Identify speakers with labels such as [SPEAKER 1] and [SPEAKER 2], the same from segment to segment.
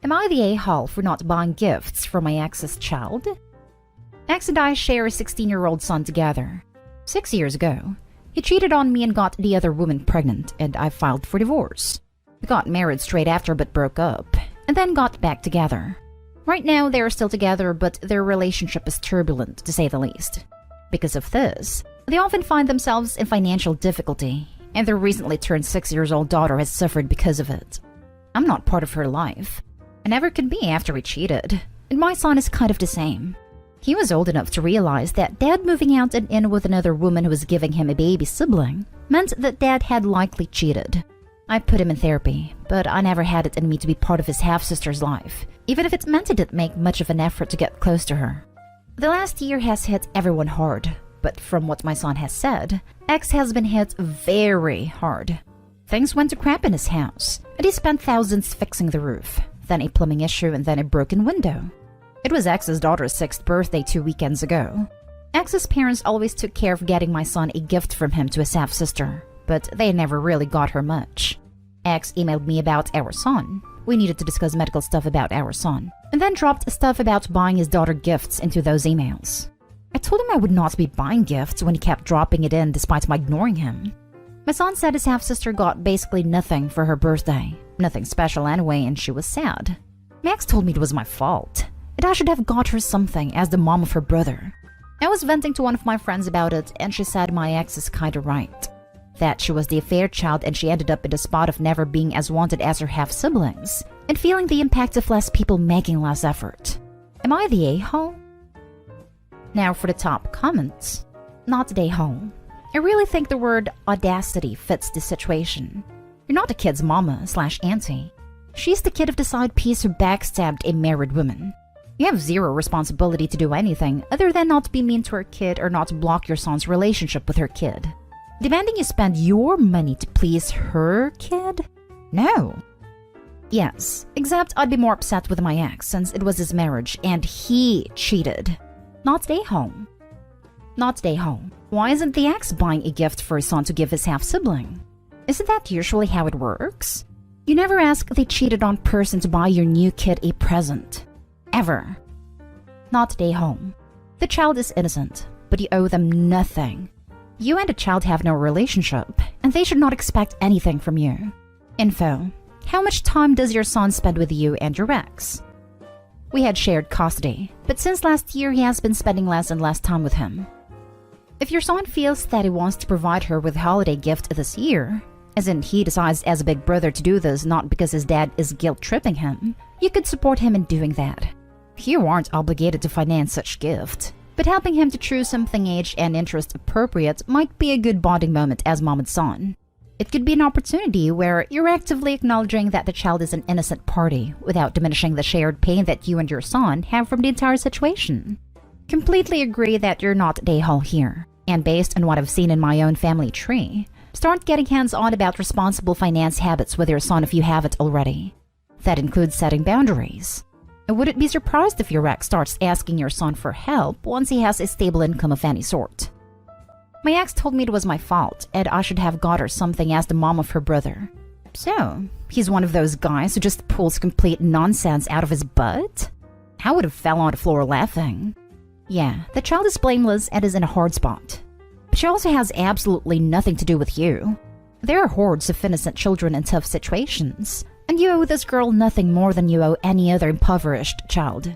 [SPEAKER 1] Am I the a-hole for not buying gifts for my ex's child? Ex and I share a 16-year-old son together. 6 years ago, he cheated on me and got the other woman pregnant, and I filed for divorce. We got married straight after but broke up, and then got back together. Right now, they are still together, but their relationship is turbulent, to say the least. Because of this, they often find themselves in financial difficulty, and their recently turned 6-year-old daughter has suffered because of it. I'm not part of her life. I never could be after we cheated, and my son is kind of the same. He was old enough to realize that Dad moving out and in with another woman who was giving him a baby sibling meant that Dad had likely cheated. I put him in therapy, but I never had it in me to be part of his half-sister's life, even if it meant I didn't make much of an effort to get close to her. The last year has hit everyone hard, but from what my son has said, X has been hit very hard. Things went to crap in his house, and he spent thousands fixing the roof, then a plumbing issue, and then a broken window. It was X's daughter's 6th birthday 2 weekends ago. X's parents always took care of getting my son a gift from him to his half-sister, but they never really got her much. X emailed me about our son. We needed to discuss medical stuff about our son, and then dropped stuff about buying his daughter gifts into those emails. I told him I would not be buying gifts when he kept dropping it in despite my ignoring him. My son said his half-sister got basically nothing for her birthday. Nothing special anyway, and she was sad. Max told me it was my fault, and I should have got her something as the mom of her brother. I was venting to one of my friends about it, and she said my ex is kinda right. That she was the affair child and she ended up in the spot of never being as wanted as her half-siblings, and feeling the impact of less people making less effort. Am I the a-hole? Now for the top comments. Not the a-hole. I really think the word audacity fits the situation. You're not the kid's mama/auntie. She's the kid of the side piece who backstabbed a married woman. You have zero responsibility to do anything other than not be mean to her kid or not block your son's relationship with her kid. Demanding you spend your money to please her kid? No. Yes, except I'd be more upset with my ex since it was his marriage and he cheated. Not stay home. Not stay home. Why isn't the ex buying a gift for his son to give his half-sibling? Isn't that usually how it works? You never ask the cheated on person to buy your new kid a present. Ever. Not stay home. The child is innocent, but you owe them nothing. You and the child have no relationship, and they should not expect anything from you. Info. How much time does your son spend with you and your ex? We had shared custody, but since last year he has been spending less and less time with him. If your son feels that he wants to provide her with a holiday gift this year, as in he decides as a big brother to do this not because his dad is guilt-tripping him, you could support him in doing that. You aren't obligated to finance such gift, but helping him to choose something age and interest appropriate might be a good bonding moment as mom and son. It could be an opportunity where you're actively acknowledging that the child is an innocent party without diminishing the shared pain that you and your son have from the entire situation. Completely agree that you're not the a-hole here, and based on what I've seen in my own family tree, start getting hands-on about responsible finance habits with your son if you haven't already. That includes setting boundaries. I wouldn't be surprised if your ex starts asking your son for help once he has a stable income of any sort. My ex told me it was my fault and I should have got her something as the mom of her brother. So, he's one of those guys who just pulls complete nonsense out of his butt? I would have fell on the floor laughing. Yeah, the child is blameless and is in a hard spot. But she also has absolutely nothing to do with you. There are hordes of innocent children in tough situations, and you owe this girl nothing more than you owe any other impoverished child.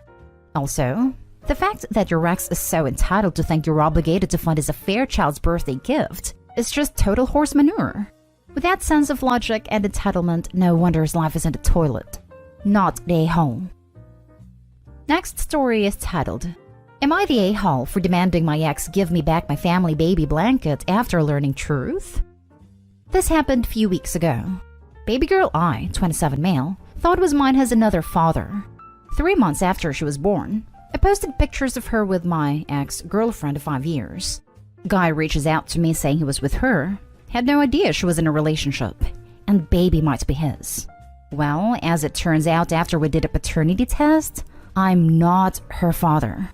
[SPEAKER 1] Also, the fact that your ex is so entitled to think you're obligated to fund his affair child's birthday gift is just total horse manure. With that sense of logic and entitlement, no wonder his life is in the toilet. Not the a-hole. Next story is titled, Am I the a-hole for demanding my ex give me back my family baby blanket after learning truth? This happened a few weeks ago. Baby girl I, 27 male, thought was mine has another father. 3 months after she was born, I posted pictures of her with my ex-girlfriend of 5 years. Guy reaches out to me saying he was with her, had no idea she was in a relationship, and baby might be his. Well, as it turns out after we did a paternity test, I'm not her father.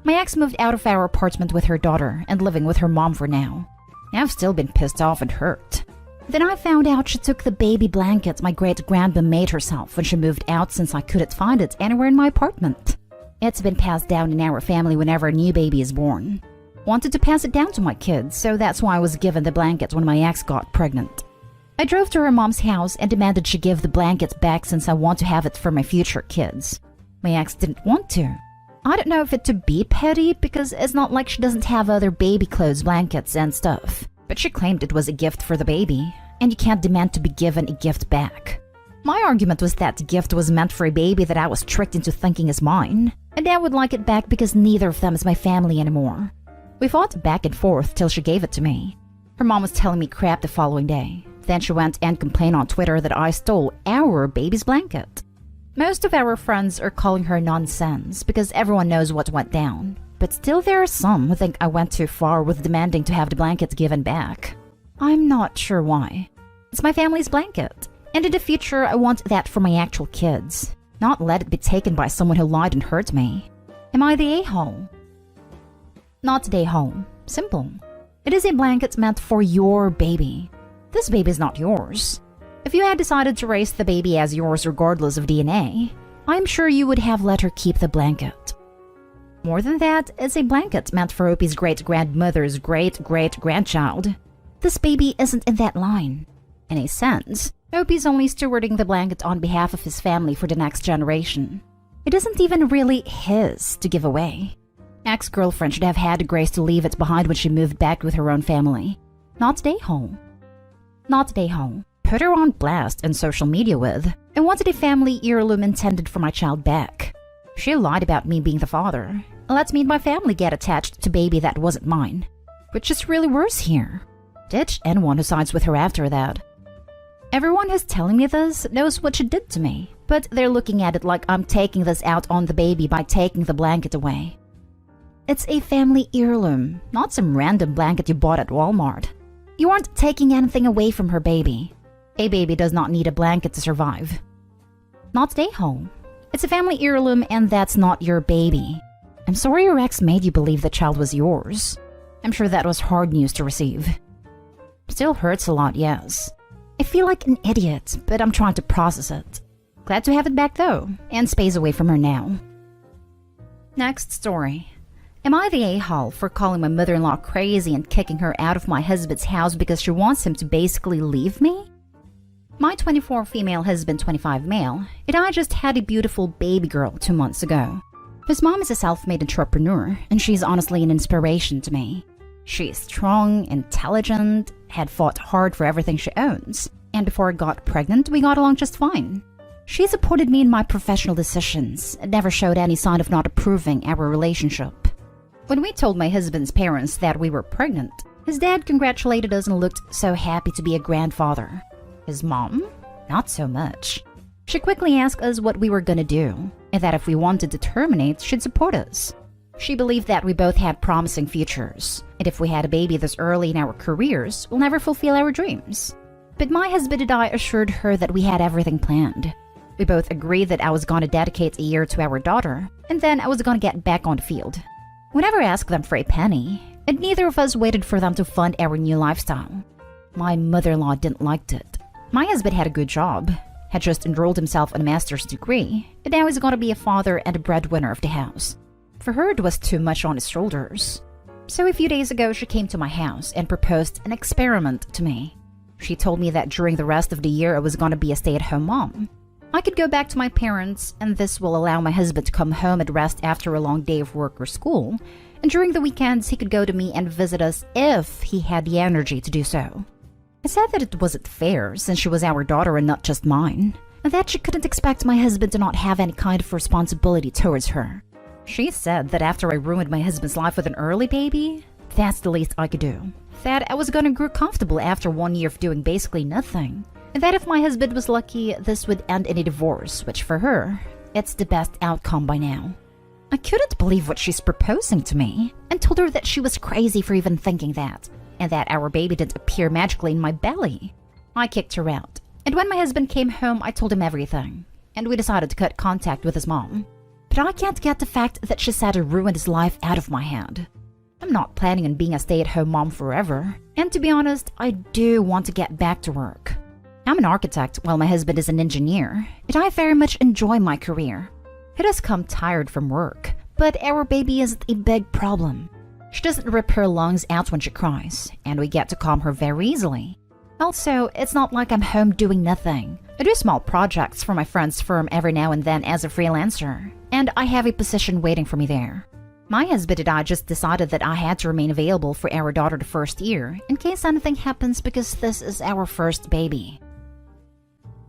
[SPEAKER 1] My ex moved out of our apartment with her daughter and living with her mom for now. I've still been pissed off and hurt. Then I found out she took the baby blanket my great-grandma made herself when she moved out since I couldn't find it anywhere in my apartment. It's been passed down in our family whenever a new baby is born. Wanted to pass it down to my kids, so that's why I was given the blanket when my ex got pregnant. I drove to her mom's house and demanded she give the blanket back since I want to have it for my future kids. My ex didn't want to. I don't know if it to be petty because it's not like she doesn't have other baby clothes, blankets, and stuff. But she claimed it was a gift for the baby, and you can't demand to be given a gift back. My argument was that the gift was meant for a baby that I was tricked into thinking is mine, and I would like it back because neither of them is my family anymore. We fought back and forth till she gave it to me. Her mom was telling me crap the following day. Then she went and complained on Twitter that I stole our baby's blanket. Most of our friends are calling her nonsense because everyone knows what went down. But still there are some who think I went too far with demanding to have the blanket given back. I'm not sure why. It's my family's blanket, and in the future I want that for my actual kids, not let it be taken by someone who lied and hurt me. Am I the a-hole? Not the a-hole. Simple. It is a blanket meant for your baby. This baby is not yours. If you had decided to raise the baby as yours regardless of DNA, I'm sure you would have let her keep the blanket. More than that, it's a blanket meant for Opie's great-grandmother's great-great-grandchild. This baby isn't in that line. In a sense, Opie's only stewarding the blanket on behalf of his family for the next generation. It isn't even really his to give away. Ex-girlfriend should have had the grace to leave it behind when she moved back with her own family. Not stay home. Not stay home. Put her on blast and social media with. I wanted a family heirloom intended for my child back. She lied about me being the father. Let me and my family get attached to baby that wasn't mine. Which is really worse here. Ditch anyone who sides with her after that. Everyone who's telling me this knows what she did to me, but they're looking at it like I'm taking this out on the baby by taking the blanket away. It's a family heirloom, not some random blanket you bought at Walmart. You aren't taking anything away from her baby. A baby does not need a blanket to survive. Not stay home. It's a family heirloom and that's not your baby. I'm sorry your ex made you believe the child was yours. I'm sure that was hard news to receive. Still hurts a lot, yes. I feel like an idiot, but I'm trying to process it. Glad to have it back though, and space away from her now. Next story. Am I the a-hole for calling my mother-in-law crazy and kicking her out of my husband's house because she wants him to basically leave me? My 24 female husband, 25 male, and I just had a beautiful baby girl 2 months ago. His mom is a self-made entrepreneur, and she's honestly an inspiration to me. She is strong, intelligent, had fought hard for everything she owns, and before I got pregnant, we got along just fine. She supported me in my professional decisions and never showed any sign of not approving our relationship. When we told my husband's parents that we were pregnant, his dad congratulated us and looked so happy to be a grandfather. His mom? Not so much. She quickly asked us what we were gonna do, and that if we wanted to terminate, she'd support us. She believed that we both had promising futures, and if we had a baby this early in our careers, we'll never fulfill our dreams. But my husband and I assured her that we had everything planned. We both agreed that I was gonna dedicate a year to our daughter, and then I was gonna get back on the field. We never asked them for a penny, and neither of us waited for them to fund our new lifestyle. My mother-in-law didn't like it. My husband had a good job, had just enrolled himself in a master's degree, and now he's gonna be a father and a breadwinner of the house. For her, it was too much on his shoulders. So a few days ago, she came to my house and proposed an experiment to me. She told me that during the rest of the year I was gonna be a stay-at-home mom. I could go back to my parents, and this will allow my husband to come home and rest after a long day of work or school, and during the weekends he could go to me and visit us if he had the energy to do so. I said that it wasn't fair since she was our daughter and not just mine, and that she couldn't expect my husband to not have any kind of responsibility towards her. She said that after I ruined my husband's life with an early baby, that's the least I could do. That I was gonna grow comfortable after 1 year of doing basically nothing. And that if my husband was lucky, this would end in a divorce, which for her, it's the best outcome by now. I couldn't believe what she's proposing to me, and told her that she was crazy for even thinking that, and that our baby didn't appear magically in my belly. I kicked her out, and when my husband came home, I told him everything, and we decided to cut contact with his mom. But I can't get the fact that she said I ruined his life out of my head. I'm not planning on being a stay-at-home mom forever, and to be honest, I do want to get back to work. I'm an architect while my husband is an engineer, and I very much enjoy my career. He does come tired from work, but our baby isn't a big problem. She doesn't rip her lungs out when she cries, and we get to calm her very easily. Also, it's not like I'm home doing nothing. I do small projects for my friend's firm every now and then as a freelancer, and I have a position waiting for me there. My husband and I just decided that I had to remain available for our daughter the first year in case anything happens because this is our first baby.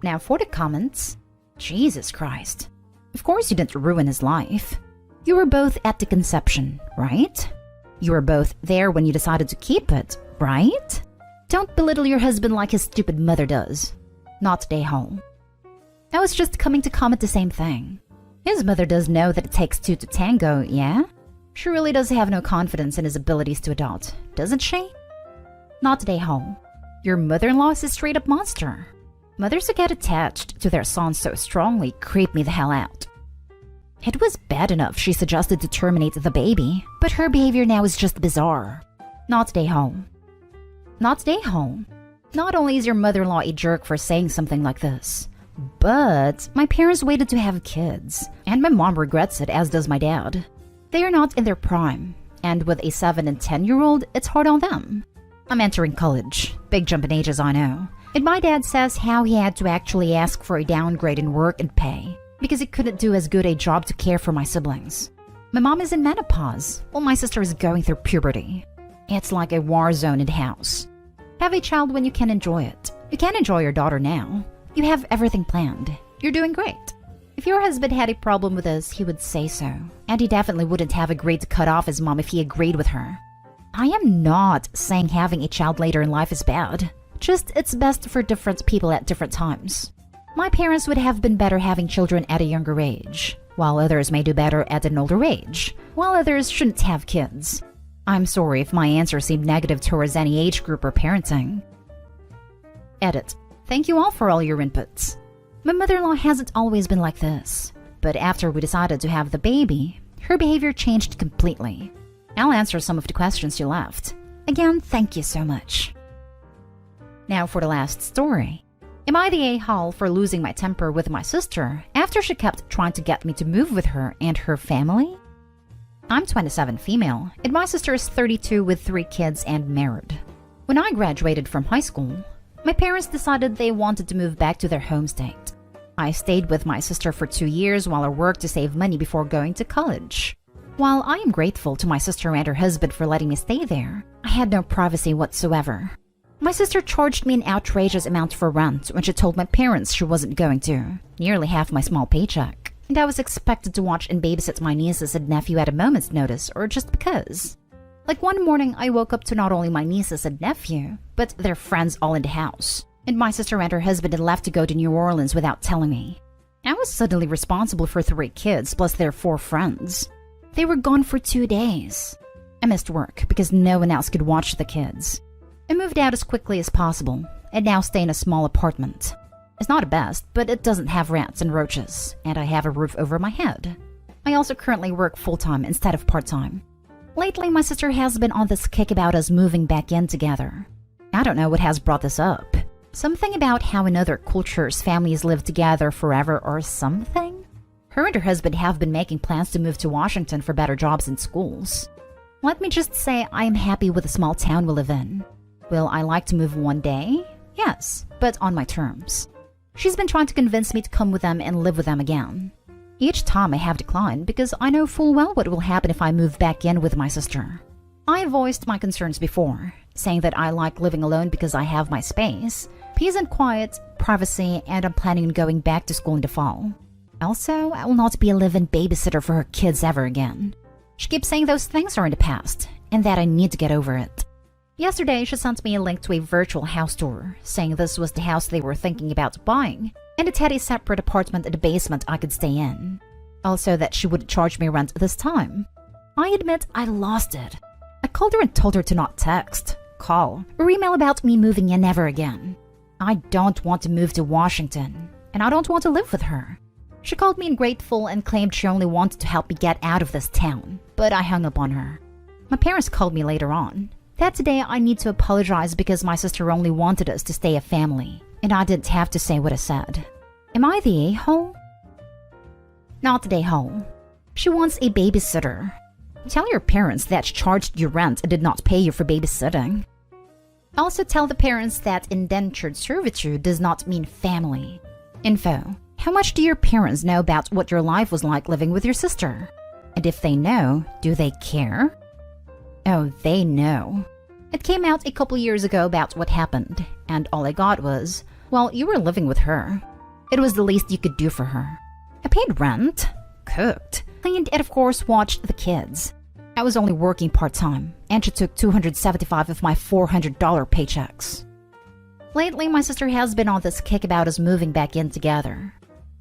[SPEAKER 1] Now for the comments. Jesus Christ. Of course you didn't ruin his life. You were both at the conception, right? You were both there when you decided to keep it, right? Don't belittle your husband like his stupid mother does. Not day home. I was just coming to comment the same thing. His mother does know that it takes two to tango, yeah? She really does have no confidence in his abilities to adopt, doesn't she? Not day home. Your mother-in-law is a straight-up monster. Mothers who get attached to their sons so strongly creep me the hell out. It was bad enough she suggested to terminate the baby, but her behavior now is just bizarre. Not day home. Not day home. Not only is your mother-in-law a jerk for saying something like this, but my parents waited to have kids, and my mom regrets it, as does my dad. They are not in their prime, and with a 7 and 10-year-old, it's hard on them. I'm entering college. Big jump in ages, I know. And my dad says how he had to actually ask for a downgrade in work and pay because he couldn't do as good a job to care for my siblings. My mom is in menopause, while my sister is going through puberty. It's like a war zone in the house. Have a child when you can enjoy it. You can enjoy your daughter now. You have everything planned. You're doing great. If your husband had a problem with this, he would say so. And he definitely wouldn't have agreed to cut off his mom if he agreed with her. I am not saying having a child later in life is bad. Just it's best for different people at different times. My parents would have been better having children at a younger age, while others may do better at an older age, while others shouldn't have kids. I'm sorry if my answer seemed negative towards any age group or parenting. Edit. Thank you all for all your inputs. My mother-in-law hasn't always been like this, but after we decided to have the baby, her behavior changed completely. I'll answer some of the questions you left. Again, thank you so much. Now for the last story. Am I the a-hole for losing my temper with my sister after she kept trying to get me to move with her and her family? I'm 27 female, and my sister is 32 with 3 kids and married. When I graduated from high school, my parents decided they wanted to move back to their home state. I stayed with my sister for 2 years while I worked to save money before going to college. While I am grateful to my sister and her husband for letting me stay there, I had no privacy whatsoever. My sister charged me an outrageous amount for rent when she told my parents she wasn't going to, nearly half my small paycheck. And I was expected to watch and babysit my nieces and nephew at a moment's notice, or just because. Like one morning, I woke up to not only my nieces and nephew, but their friends all in the house. And my sister and her husband had left to go to New Orleans without telling me. I was suddenly responsible for 3 kids plus their 4 friends. They were gone for 2 days. I missed work because no one else could watch the kids. I moved out as quickly as possible and now stay in a small apartment. It's not the best, but it doesn't have rats and roaches, and I have a roof over my head. I also currently work full-time instead of part-time. Lately, my sister has been on this kick about us moving back in together. I don't know what has brought this up. Something about how in other cultures families live together forever or something? Her and her husband have been making plans to move to Washington for better jobs and schools. Let me just say I am happy with the small town we live in. Will I like to move one day? Yes, but on my terms. She's been trying to convince me to come with them and live with them again. Each time I have declined because I know full well what will happen if I move back in with my sister. I voiced my concerns before, saying that I like living alone because I have my space, peace and quiet, privacy, and I'm planning on going back to school in the fall. Also, I will not be a live-in babysitter for her kids ever again. She keeps saying those things are in the past, and that I need to get over it. Yesterday, she sent me a link to a virtual house tour, saying this was the house they were thinking about buying, and it had a separate apartment in the basement I could stay in. Also that she would charge me rent this time. I admit I lost it. I called her and told her to not text, call, or email about me moving in ever again. I don't want to move to Washington, and I don't want to live with her. She called me ungrateful and claimed she only wanted to help me get out of this town, but I hung up on her. My parents called me later on. That today I need to apologize because my sister only wanted us to stay a family, and I didn't have to say what I said. Am I the a-hole? Not the a-hole. She wants a babysitter. Tell your parents that she charged you rent and did not pay you for babysitting. Also tell the parents that indentured servitude does not mean family. Info. How much do your parents know about what your life was like living with your sister? And if they know, do they care? Oh, they know. It came out a couple years ago about what happened, and all I got was, well, you were living with her. It was the least you could do for her. I paid rent, cooked, cleaned, and of course watched the kids. I was only working part-time, and she took $275 of my $400 paychecks. Lately, my sister has been on this kick about us moving back in together.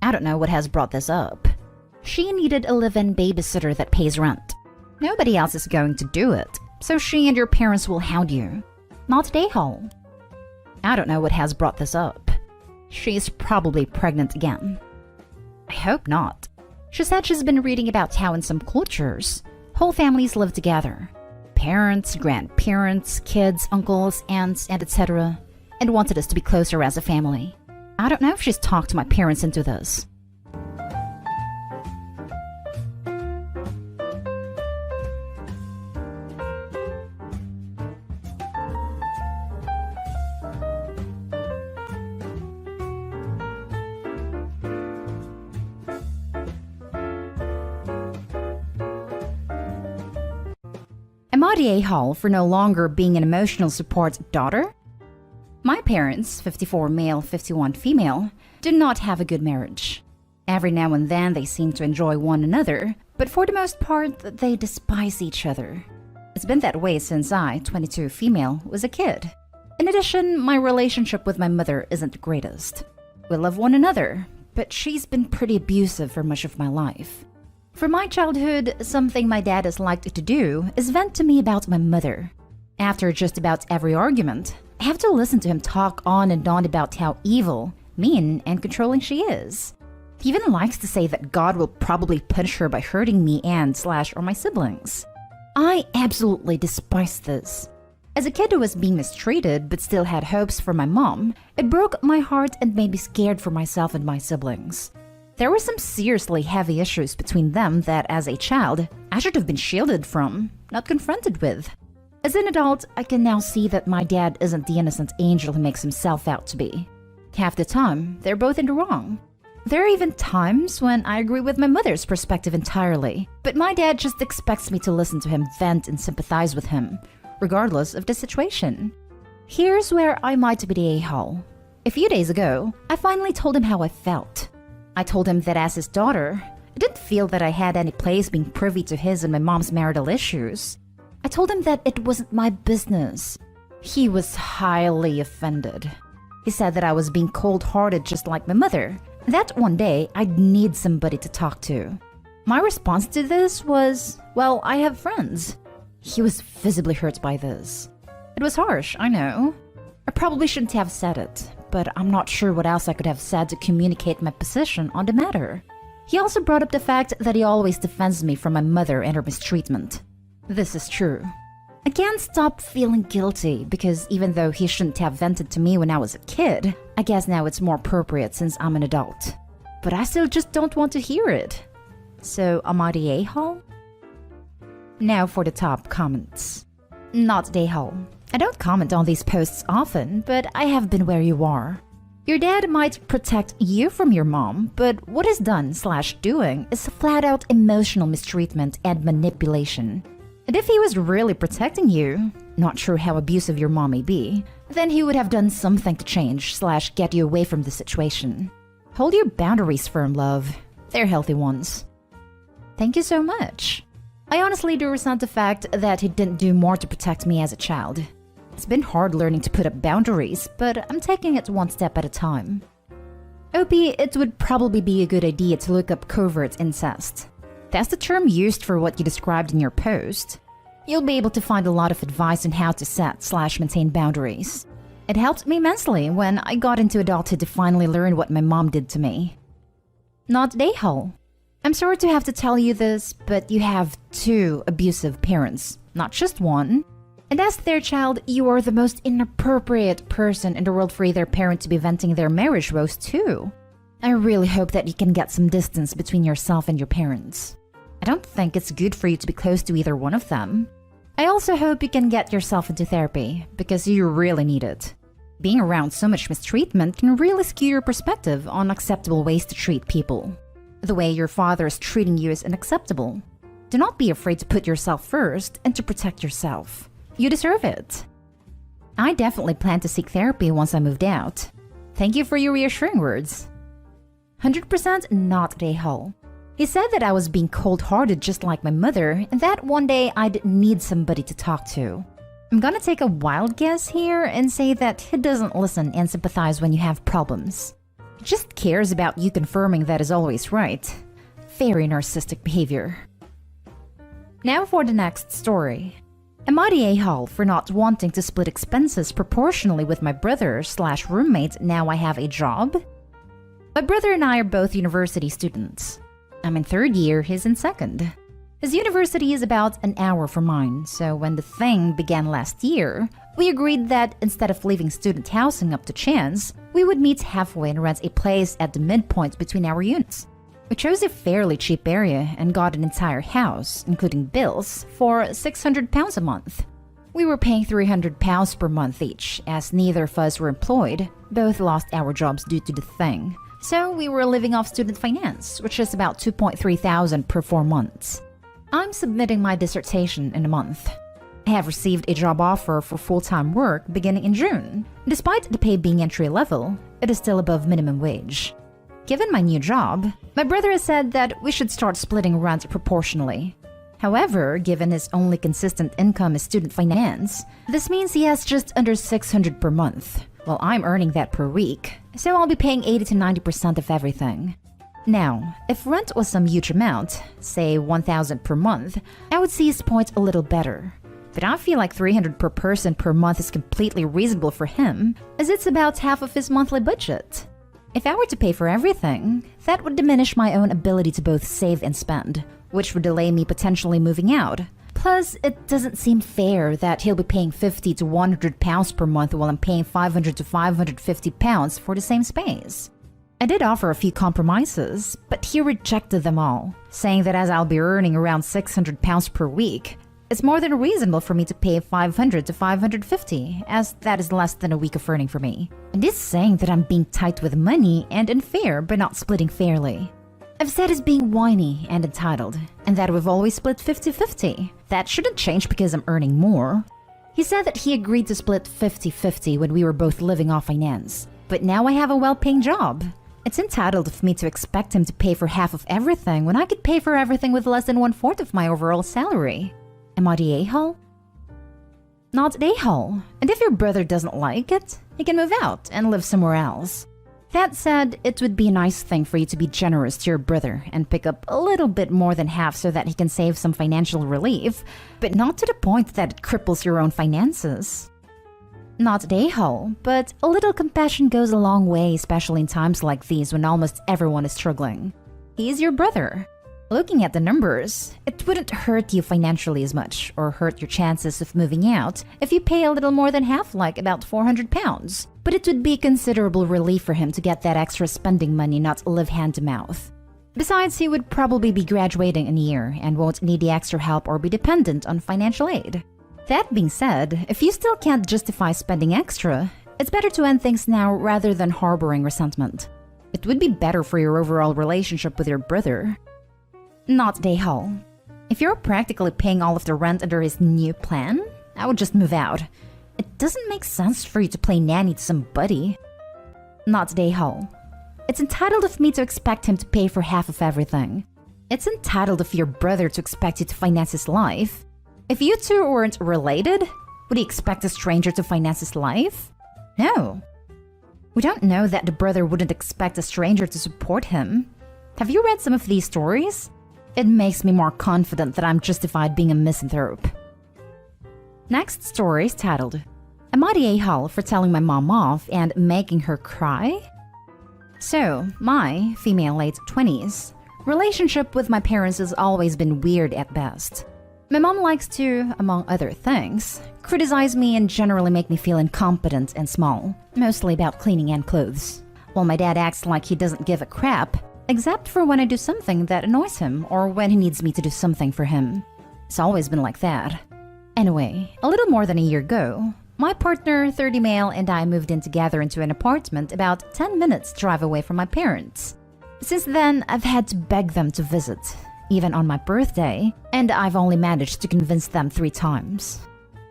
[SPEAKER 1] I don't know what has brought this up. She needed a live-in babysitter that pays rent. Nobody else is going to do it, so she and your parents will hound you. Not a hole. I don't know what has brought this up. She's probably pregnant again. I hope not. She said she's been reading about how in some cultures, whole families live together. Parents, grandparents, kids, uncles, aunts, and etc. and wanted us to be closer as a family. I don't know if she's talked my parents into this. Am I the a-hole for no longer being an emotional support daughter? My parents, 54 male, 51 female, did not have a good marriage. Every now and then they seem to enjoy one another, but for the most part they despise each other. It's been that way since I, 22 female, was a kid. In addition, my relationship with my mother isn't the greatest. We love one another, but she's been pretty abusive for much of my life. For my childhood, something my dad has liked to do is vent to me about my mother. After just about every argument, I have to listen to him talk on and on about how evil, mean, and controlling she is. He even likes to say that God will probably punish her by hurting me and/or my siblings. I absolutely despise this. As a kid who was being mistreated but still had hopes for my mom, it broke my heart and made me scared for myself and my siblings. There were some seriously heavy issues between them that, as a child, I should have been shielded from, not confronted with. As an adult, I can now see that my dad isn't the innocent angel he makes himself out to be. Half the time, they're both in the wrong. There are even times when I agree with my mother's perspective entirely, but my dad just expects me to listen to him vent and sympathize with him, regardless of the situation. Here's where I might be the a-hole. A few days ago, I finally told him how I felt. I told him that as his daughter, I didn't feel that I had any place being privy to his and my mom's marital issues. I told him that it wasn't my business. He was highly offended. He said that I was being cold-hearted just like my mother, and that one day I'd need somebody to talk to. My response to this was, well, I have friends. He was visibly hurt by this. It was harsh, I know. I probably shouldn't have said it, but I'm not sure what else I could have said to communicate my position on the matter. He also brought up the fact that he always defends me from my mother and her mistreatment. This is true. I can't stop feeling guilty because even though he shouldn't have vented to me when I was a kid, I guess now it's more appropriate since I'm an adult. But I still just don't want to hear it. So am I the a-hole? Now for the top comments. Not the a-hole. I don't comment on these posts often, but I have been where you are. Your dad might protect you from your mom, but what is done/doing is flat-out emotional mistreatment and manipulation. And if he was really protecting you, not sure how abusive your mom may be, then he would have done something to change/get you away from the situation. Hold your boundaries firm, love. They're healthy ones. Thank you so much. I honestly do resent the fact that he didn't do more to protect me as a child. It's been hard learning to put up boundaries, but I'm taking it one step at a time. OP, it would probably be a good idea to look up covert incest. That's the term used for what you described in your post. You'll be able to find a lot of advice on how to set/maintain boundaries. It helped me immensely when I got into adulthood to finally learn what my mom did to me. Not a-hole. I'm sorry to have to tell you this, but you have two abusive parents, not just one. And as their child, you are the most inappropriate person in the world for either parent to be venting their marriage woes too. I really hope that you can get some distance between yourself and your parents. I don't think it's good for you to be close to either one of them. I also hope you can get yourself into therapy, because you really need it. Being around so much mistreatment can really skew your perspective on acceptable ways to treat people. The way your father is treating you is unacceptable. Do not be afraid to put yourself first and to protect yourself. You deserve it. I definitely plan to seek therapy once I moved out. Thank you for your reassuring words. 100% not Rahul. He said that I was being cold-hearted just like my mother, and that one day I'd need somebody to talk to. I'm gonna take a wild guess here and say that he doesn't listen and sympathize when you have problems. He just cares about you confirming that is always right. Very narcissistic behavior. Now for the next story. Am I the a-hole for not wanting to split expenses proportionally with my brother/roommate now I have a job? My brother and I are both university students. I'm in third year, he's in second. His university is about an hour from mine, so when the thing began last year, we agreed that instead of leaving student housing up to chance, we would meet halfway and rent a place at the midpoint between our units. We chose a fairly cheap area and got an entire house, including bills, for £600 a month. We were paying £300 per month each, as neither of us were employed. Both lost our jobs due to the thing. So we were living off student finance, which is about $2,300 per 4 months. I'm submitting my dissertation in a month. I have received a job offer for full-time work beginning in June. Despite the pay being entry-level, it is still above minimum wage. Given my new job, my brother has said that we should start splitting rent proportionally. However, given his only consistent income is student finance, this means he has just under $600 per month, while I'm earning that per week, so I'll be paying 80 to 90% of everything. Now, if rent was some huge amount, say $1,000 per month, I would see his point a little better. But I feel like $300 per person per month is completely reasonable for him, as it's about half of his monthly budget. If I were to pay for everything, that would diminish my own ability to both save and spend, which would delay me potentially moving out. Plus, it doesn't seem fair that he'll be paying £50 to £100 per month while I'm paying £500 to £550 for the same space. I did offer a few compromises, but he rejected them all, saying that as I'll be earning around £600 per week, it's more than reasonable for me to pay $500 to $550, as that is less than a week of earning for me. And he's saying that I'm being tight with money and unfair by not splitting fairly. I've said he's being whiny and entitled, and that we've always split 50-50. That shouldn't change because I'm earning more. He said that he agreed to split 50-50 when we were both living off finance, but now I have a well-paying job. It's entitled of me to expect him to pay for half of everything when I could pay for everything with less than 1/4 of my overall salary. Am I the a-hole? Not the a-hole. And if your brother doesn't like it, he can move out and live somewhere else. That said, it would be a nice thing for you to be generous to your brother and pick up a little bit more than half so that he can save some financial relief, but not to the point that it cripples your own finances. Not the a-hole, but a little compassion goes a long way, especially in times like these when almost everyone is struggling. He is your brother. Looking at the numbers, it wouldn't hurt you financially as much or hurt your chances of moving out if you pay a little more than half, like about £400. But it would be a considerable relief for him to get that extra spending money, not live hand to mouth. Besides, he would probably be graduating in a year and won't need the extra help or be dependent on financial aid. That being said, if you still can't justify spending extra, it's better to end things now rather than harboring resentment. It would be better for your overall relationship with your brother. Not the a-hole. If you're practically paying all of the rent under his new plan, I would just move out. It doesn't make sense for you to play nanny to somebody. Not the a-hole. It's entitled of me to expect him to pay for half of everything. It's entitled of your brother to expect you to finance his life. If you two weren't related, would he expect a stranger to finance his life? No. We don't know that the brother wouldn't expect a stranger to support him. Have you read some of these stories? It makes me more confident that I'm justified being a misanthrope. Next story is titled, Am I the a-hole for telling my mom off and making her cry? So, my, female late 20s, relationship with my parents has always been weird at best. My mom likes to, among other things, criticize me and generally make me feel incompetent and small, mostly about cleaning and clothes, while my dad acts like he doesn't give a crap, except for when I do something that annoys him or when he needs me to do something for him. It's always been like that. Anyway, a little more than a year ago, my partner, 30 male, and I moved in together into an apartment about 10 minutes drive away from my parents. Since then, I've had to beg them to visit, even on my birthday, and I've only managed to convince them 3 times.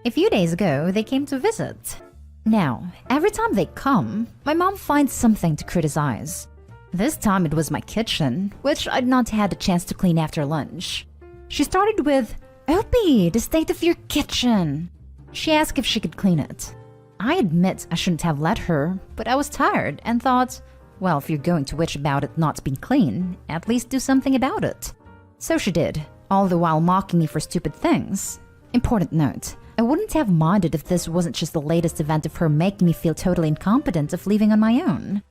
[SPEAKER 1] A few days ago, they came to visit. Now, every time they come, my mom finds something to criticize. This time it was my kitchen, which I'd not had a chance to clean after lunch. She started with, "Opie, the state of your kitchen." She asked if she could clean it. I admit I shouldn't have let her, but I was tired and thought, well, if you're going to witch about it not being clean, at least do something about it. So she did, all the while mocking me for stupid things. Important note, I wouldn't have minded if this wasn't just the latest event of her making me feel totally incompetent of leaving on my own.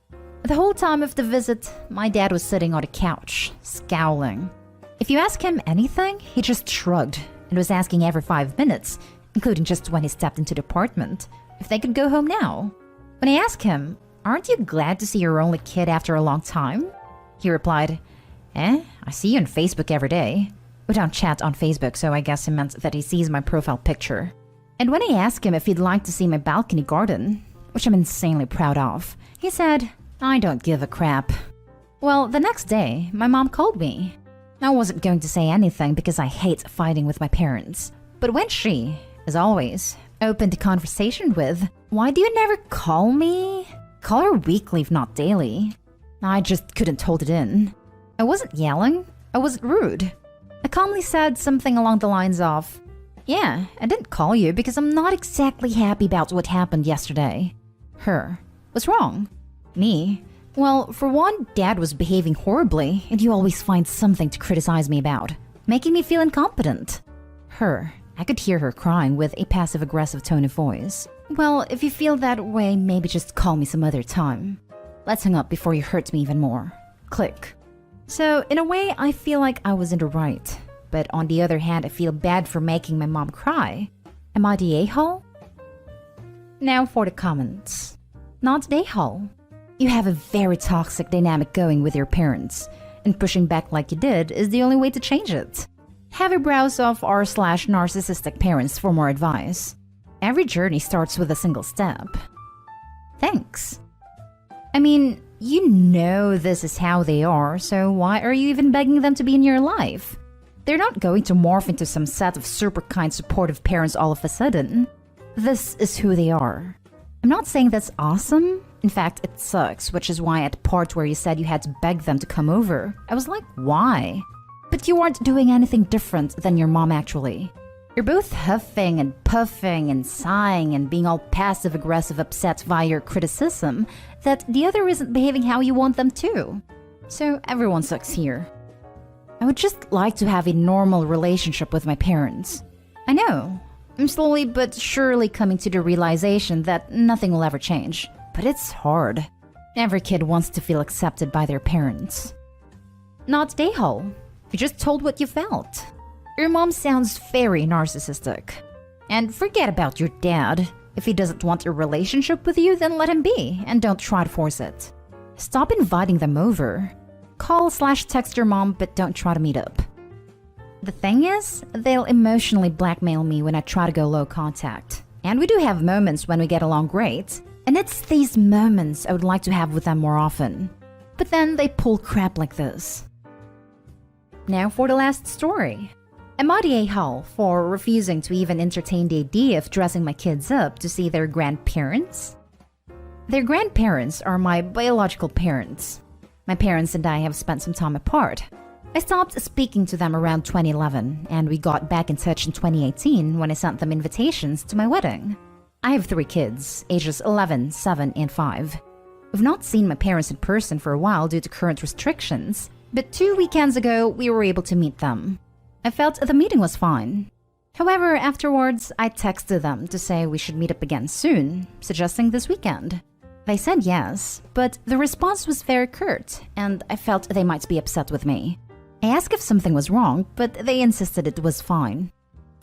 [SPEAKER 1] The whole time of the visit, my dad was sitting on the couch, scowling. If you ask him anything, he just shrugged and was asking every 5 minutes, including just when he stepped into the apartment, if they could go home now. When I asked him, "Aren't you glad to see your only kid after a long time?" he replied, I see you on Facebook every day. We don't chat on Facebook, so I guess he meant that he sees my profile picture. And when I asked him if he'd like to see my balcony garden, which I'm insanely proud of, he said, "I don't give a crap." Well, the next day, my mom called me. I wasn't going to say anything because I hate fighting with my parents. But when she, as always, opened the conversation with, "Why do you never call me? Call her weekly if not daily," I just couldn't hold it in. I wasn't yelling. I wasn't rude. I calmly said something along the lines of, "Yeah, I didn't call you because I'm not exactly happy about what happened yesterday." Her, "What's wrong?" Me, "Well, for one, Dad was behaving horribly and you always find something to criticize me about, making me feel incompetent." Her, I could hear her crying with a passive-aggressive tone of voice. "Well, if you feel that way, maybe just call me some other time. Let's hang up before you hurt me even more." Click. So, in a way, I feel like I was in the right. But on the other hand, I feel bad for making my mom cry. Am I the a-hole? Now for the comments. Not the a-hole. You have a very toxic dynamic going with your parents, and pushing back like you did is the only way to change it. Have a browse of r/narcissistic parents for more advice. Every journey starts with a single step. Thanks. I mean, you know this is how they are, so why are you even begging them to be in your life? They're not going to morph into some set of super kind, supportive parents all of a sudden. This is who they are. I'm not saying that's awesome. In fact, it sucks, which is why at the part where you said you had to beg them to come over, I was like, why? But you aren't doing anything different than your mom actually. You're both huffing and puffing and sighing and being all passive-aggressive upset via your criticism that the other isn't behaving how you want them to. So everyone sucks here. I would just like to have a normal relationship with my parents. I know, I'm slowly but surely coming to the realization that nothing will ever change. But it's hard. Every kid wants to feel accepted by their parents. Not a-hole. You just told what you felt. Your mom sounds very narcissistic. And forget about your dad. If he doesn't want a relationship with you, then let him be, and don't try to force it. Stop inviting them over. Call/text your mom, but don't try to meet up. The thing is, they'll emotionally blackmail me when I try to go low contact. And we do have moments when we get along great, and it's these moments I would like to have with them more often. But then they pull crap like this. Now for the last story. Am I the a-hole for refusing to even entertain the idea of dressing my kids up to see their grandparents? Their grandparents are my biological parents. My parents and I have spent some time apart. I stopped speaking to them around 2011, and we got back in touch in 2018 when I sent them invitations to my wedding. I have 3 kids, ages 11, 7, and 5. We've not seen my parents in person for a while due to current restrictions, but 2 weekends ago we were able to meet them. I felt the meeting was fine. However, afterwards, I texted them to say we should meet up again soon, suggesting this weekend. They said yes, but the response was very curt, and I felt they might be upset with me. I asked if something was wrong, but they insisted it was fine.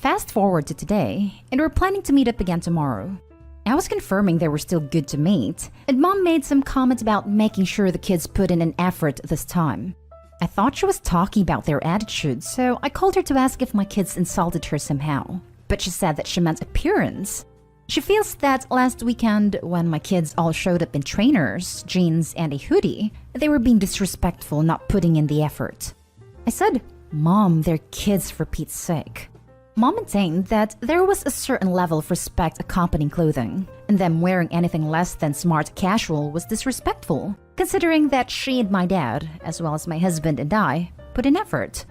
[SPEAKER 1] Fast forward to today, and we're planning to meet up again tomorrow. I was confirming they were still good to meet, and Mom made some comments about making sure the kids put in an effort this time. I thought she was talking about their attitude, so I called her to ask if my kids insulted her somehow. But she said that she meant appearance. She feels that last weekend, when my kids all showed up in trainers, jeans, and a hoodie, they were being disrespectful, not putting in the effort. I said, "Mom, they're kids for Pete's sake." Mom maintained that there was a certain level of respect accompanying clothing, and them wearing anything less than smart casual was disrespectful, considering that she and my dad, as well as my husband and I, put in effort.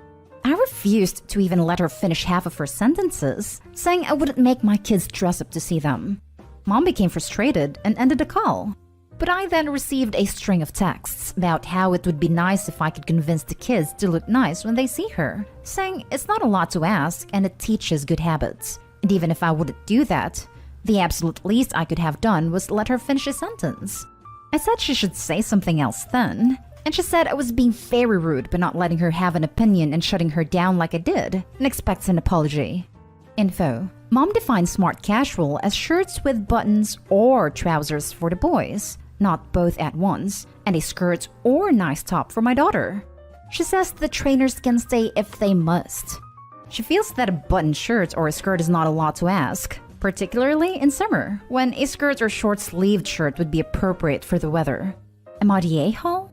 [SPEAKER 1] I refused to even let her finish half of her sentences, saying I wouldn't make my kids dress up to see them. Mom became frustrated and ended the call. But I then received a string of texts about how it would be nice if I could convince the kids to look nice when they see her, saying it's not a lot to ask and it teaches good habits. And even if I wouldn't do that, the absolute least I could have done was let her finish a sentence. I said she should say something else then, and she said I was being very rude by not letting her have an opinion and shutting her down like I did, and expects an apology. Info: Mom defines smart casual as shirts with buttons or trousers for the boys, not both at once, and a skirt or nice top for my daughter. She says the trainers can stay if they must. She feels that a button shirt or a skirt is not a lot to ask, particularly in summer, when a skirt or short-sleeved shirt would be appropriate for the weather. Am I the a-hole?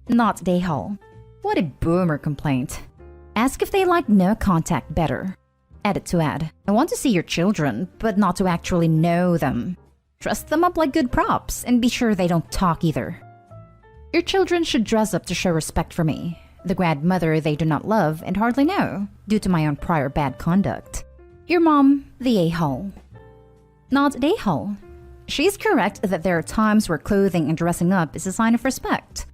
[SPEAKER 1] Not the a-hole. What a boomer complaint. Ask if they like no contact better. Edit to add, I want to see your children, but not to actually know them. Dress them up like good props, and be sure they don't talk either. Your children should dress up to show respect for me, the grandmother they do not love and hardly know, due to my own prior bad conduct. Your mom, the a-hole. Not the a-hole. She's correct that there are times where clothing and dressing up is a sign of respect.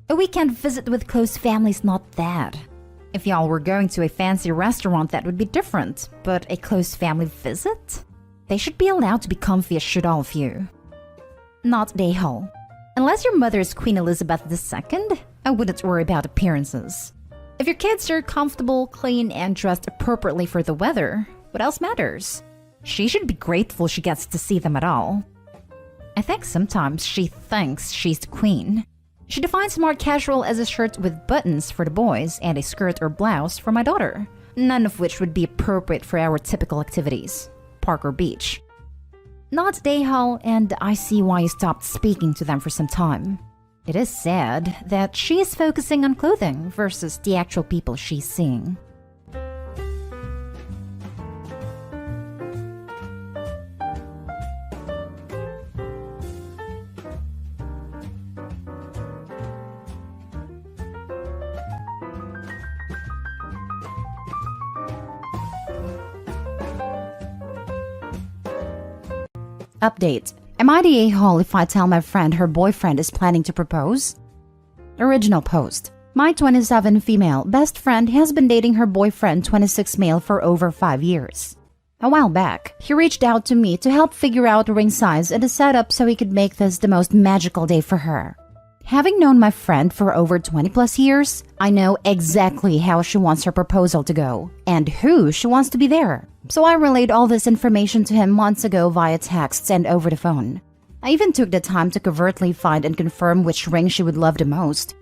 [SPEAKER 1] A weekend visit with close family's not that. If y'all were going to a fancy restaurant, that would be different, but a close family visit? They should be allowed to be comfy as should all of you. Not the a-hole. Unless your mother is Queen Elizabeth II, I wouldn't worry about appearances. If your kids are comfortable, clean, and dressed appropriately for the weather, what else matters? She should be grateful she gets to see them at all. I think sometimes she thinks she's the queen. She defines smart casual as a shirt with buttons for the boys and a skirt or blouse for my daughter, none of which would be appropriate for our typical activities. Park or beach. Not the a-hole, and I see why you stopped speaking to them for some time. It is sad that she is focusing on clothing versus the actual people she's seeing. Update. Am I the a-hole if I tell my friend her boyfriend is planning to propose? Original post. My 27 female best friend has been dating her boyfriend 26 male for over 5 years. A while back, he reached out to me to help figure out ring size and a setup so he could make this the most magical day for her. Having known my friend for over 20 plus years, I know exactly how she wants her proposal to go and who she wants to be there. So I relayed all this information to him months ago via texts and over the phone. I even took the time to covertly find and confirm which ring she would love the most.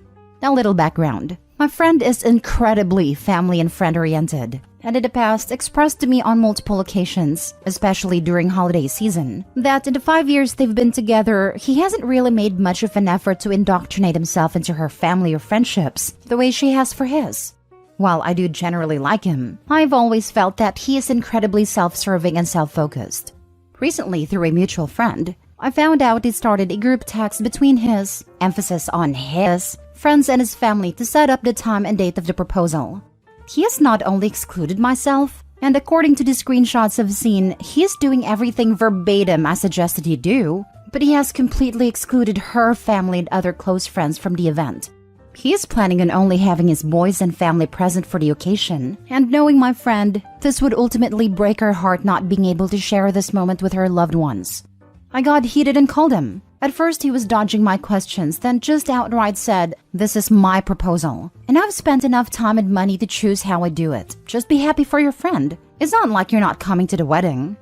[SPEAKER 1] A little background. My friend is incredibly family and friend-oriented, and in the past expressed to me on multiple occasions, especially during holiday season, that in the 5 years they've been together, he hasn't really made much of an effort to indoctrinate himself into her family or friendships the way she has for his. While I do generally like him, I've always felt that he is incredibly self-serving and self-focused. Recently, through a mutual friend, I found out he started a group text between his, emphasis on his, friends and his family to set up the time and date of the proposal. He has not only excluded myself, and according to the screenshots I've seen, he is doing everything verbatim I suggested he do, but he has completely excluded her family and other close friends from the event. He is planning on only having his boys and family present for the occasion, and knowing my friend, this would ultimately break her heart not being able to share this moment with her loved ones. I got heated and called him. At first he was dodging my questions, then just outright said, "This is my proposal, and I've spent enough time and money to choose how I do it. Just be happy for your friend. It's not like you're not coming to the wedding."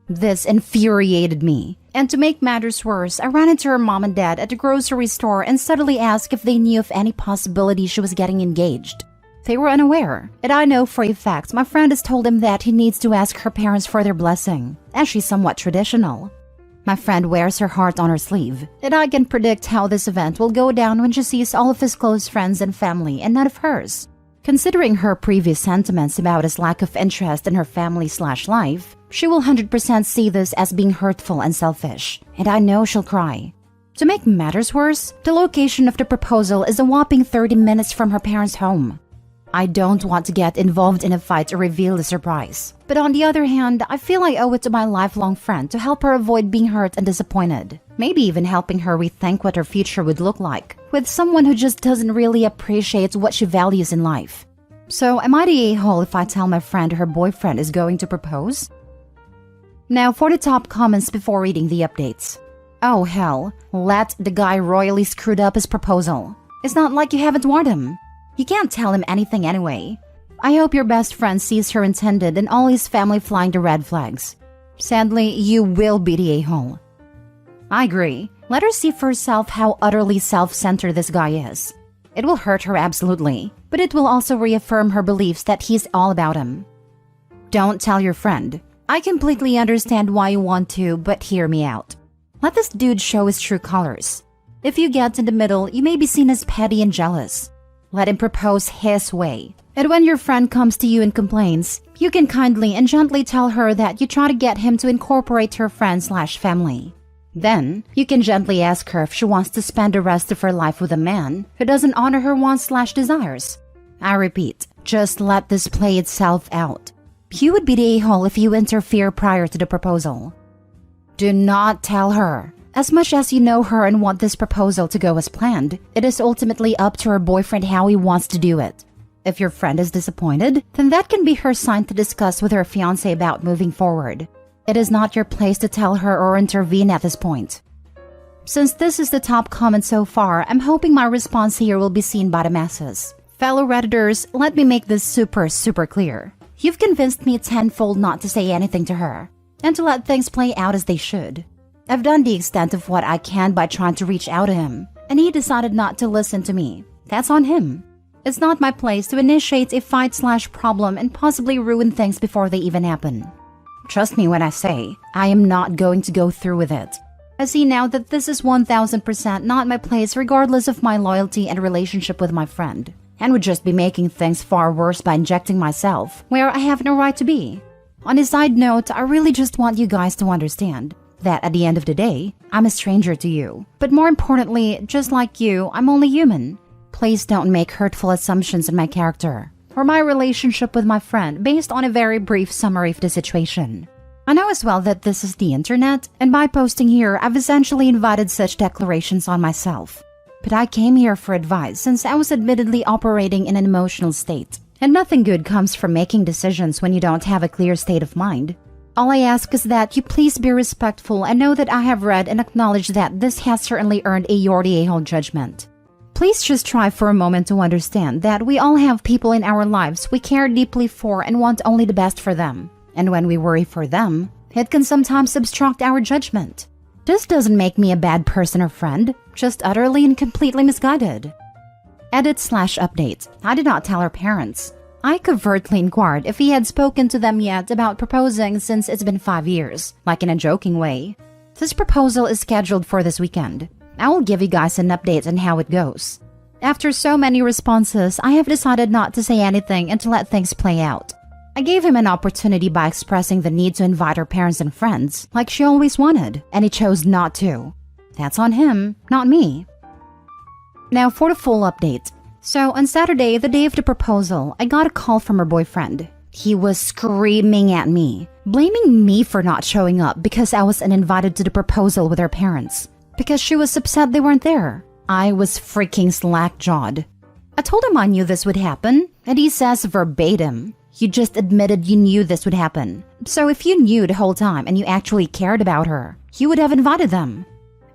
[SPEAKER 1] This infuriated me. And to make matters worse, I ran into her mom and dad at the grocery store and subtly asked if they knew of any possibility she was getting engaged. They were unaware, and I know for a fact my friend has told him that he needs to ask her parents for their blessing, as she's somewhat traditional. My friend wears her heart on her sleeve, and I can predict how this event will go down when she sees all of his close friends and family and none of hers. Considering her previous sentiments about his lack of interest in her family/life, she will 100% see this as being hurtful and selfish, and I know she'll cry. To make matters worse, the location of the proposal is a whopping 30 minutes from her parents' home. I don't want to get involved in a fight or reveal the surprise, but on the other hand, I feel I owe it to my lifelong friend to help her avoid being hurt and disappointed. Maybe even helping her rethink what her future would look like with someone who just doesn't really appreciate what she values in life. So am I the a-hole if I tell my friend her boyfriend is going to propose? Now for the top comments before reading the updates. Oh hell, let the guy royally screwed up his proposal. It's not like you haven't warned him. You can't tell him anything anyway. I hope your best friend sees her intended and all his family flying the red flags. Sadly, you will be the a-hole. I agree. Let her see for herself how utterly self-centered this guy is. It will hurt her absolutely, but it will also reaffirm her beliefs that he's all about him. Don't tell your friend. I completely understand why you want to, but hear me out. Let this dude show his true colors. If you get in the middle, you may be seen as petty and jealous. Let him propose his way. And when your friend comes to you and complains, you can kindly and gently tell her that you try to get him to incorporate her friends/family. Then, you can gently ask her if she wants to spend the rest of her life with a man who doesn't honor her wants/desires. I repeat, just let this play itself out. You would be the a-hole if you interfere prior to the proposal. Do not tell her. As much as you know her and want this proposal to go as planned, it is ultimately up to her boyfriend how he wants to do it. If your friend is disappointed, then that can be her sign to discuss with her fiancé about moving forward. It is not your place to tell her or intervene at this point. Since this is the top comment so far, I'm hoping my response here will be seen by the masses. Fellow Redditors, let me make this super clear. You've convinced me tenfold not to say anything to her, and to let things play out as they should. I've done the extent of what I can by trying to reach out to him, and he decided not to listen to me. That's on him. It's not my place to initiate a fight/problem and possibly ruin things before they even happen. Trust me when I say, I am not going to go through with it. I see now that this is 1000% not my place regardless of my loyalty and relationship with my friend, and would just be making things far worse by injecting myself where I have no right to be. On a side note, I really just want you guys to understand that at the end of the day, I'm a stranger to you. But more importantly, just like you, I'm only human. Please don't make hurtful assumptions in my character or my relationship with my friend based on a very brief summary of the situation. I know as well that this is the internet, and by posting here, I've essentially invited such declarations on myself. But I came here for advice since I was admittedly operating in an emotional state, and nothing good comes from making decisions when you don't have a clear state of mind. All I ask is that you please be respectful and know that I have read and acknowledged that this has certainly earned a you're the a-hole judgment. Please just try for a moment to understand that we all have people in our lives we care deeply for and want only the best for them. And when we worry for them, it can sometimes obstruct our judgment. This doesn't make me a bad person or friend, just utterly and completely misguided. Edit/update. I did not tell her parents. I covertly inquired if he had spoken to them yet about proposing since it's been 5 years, like in a joking way. This proposal is scheduled for this weekend. I will give you guys an update on how it goes. After so many responses, I have decided not to say anything and to let things play out. I gave him an opportunity by expressing the need to invite her parents and friends, like she always wanted, and he chose not to. That's on him, not me. Now for the full update. So on Saturday, the day of the proposal, I got a call from her boyfriend. He was screaming at me, blaming me for not showing up because I was uninvited to the proposal with her parents, because she was upset they weren't there. I was freaking slack-jawed. I told him I knew this would happen, and he says verbatim, "You just admitted you knew this would happen. So if you knew the whole time and you actually cared about her, you would have invited them."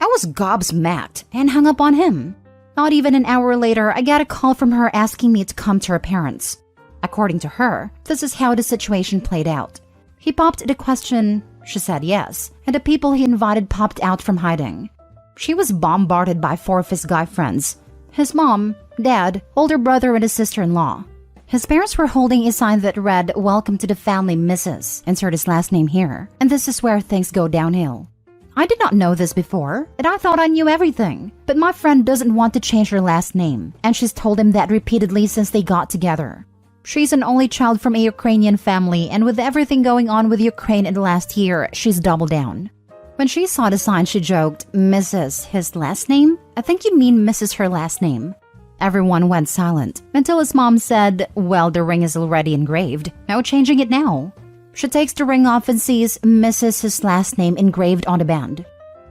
[SPEAKER 1] I was gobsmacked and hung up on him. Not even an hour later, I got a call from her asking me to come to her parents. According to her, this is how the situation played out. He popped the question, she said yes, and the people he invited popped out from hiding. She was bombarded by 4 of his guy friends: his mom, dad, older brother, and his sister-in-law. His parents were holding a sign that read, "Welcome to the family, Mrs." Insert his last name here. And this is where things go downhill. I did not know this before, and I thought I knew everything. But my friend doesn't want to change her last name, and she's told him that repeatedly since they got together. She's an only child from a Ukrainian family, and with everything going on with Ukraine in the last year, she's doubled down. When she saw the sign, she joked, "Mrs. his last name? I think you mean Mrs. her last name." Everyone went silent until his mom said, "Well, the ring is already engraved. No changing it now." She takes the ring off and sees Mrs. his last name engraved on the band.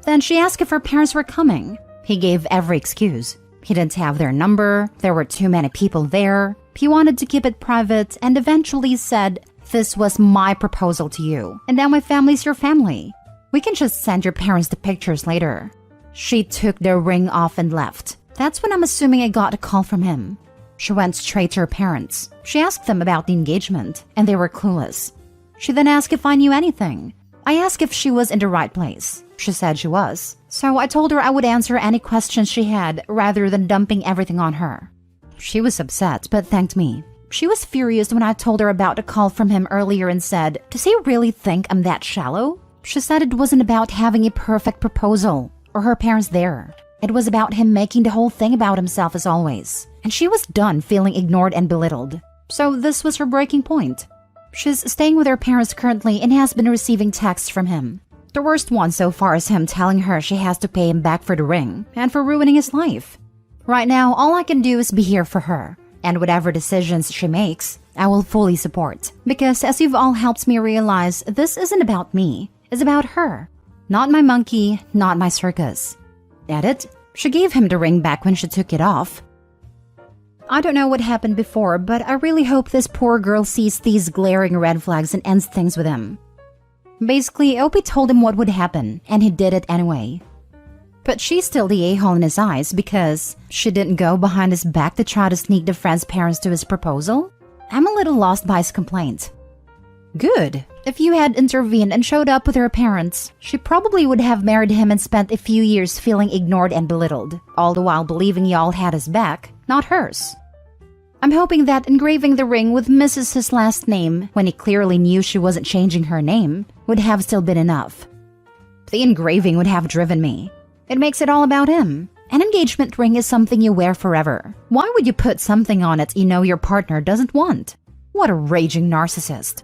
[SPEAKER 1] Then she asked if her parents were coming. He gave every excuse. He didn't have their number, there were too many people there, he wanted to keep it private, and eventually said, "This was my proposal to you, and now my family's your family. We can just send your parents the pictures later." She took the ring off and left. That's when I'm assuming I got a call from him. She went straight to her parents. She asked them about the engagement, and they were clueless. She then asked if I knew anything. I asked if she was in the right place. She said she was. So I told her I would answer any questions she had rather than dumping everything on her. She was upset, but thanked me. She was furious when I told her about a call from him earlier and said, "Does he really think I'm that shallow?" She said it wasn't about having a perfect proposal or her parents there. It was about him making the whole thing about himself as always. And she was done feeling ignored and belittled. So this was her breaking point. She's staying with her parents currently and has been receiving texts from him. The worst one so far is him telling her she has to pay him back for the ring and for ruining his life. Right now, all I can do is be here for her. And whatever decisions she makes, I will fully support. Because as you've all helped me realize, this isn't about me. It's about her. Not my monkey, not my circus. Edit, she gave him the ring back when she took it off. I don't know what happened before, but I really hope this poor girl sees these glaring red flags and ends things with him. Basically, Opie told him what would happen, and he did it anyway. But she's still the a-hole in his eyes because she didn't go behind his back to try to sneak the friend's parents to his proposal. I'm a little lost by his complaint. Good. If you had intervened and showed up with her parents, she probably would have married him and spent a few years feeling ignored and belittled, all the while believing y'all had his back, not hers. I'm hoping that engraving the ring with Mrs. his last name, when he clearly knew she wasn't changing her name, would have still been enough. The engraving would have driven me. It makes it all about him. An engagement ring is something you wear forever. Why would you put something on it you know your partner doesn't want? What a raging narcissist.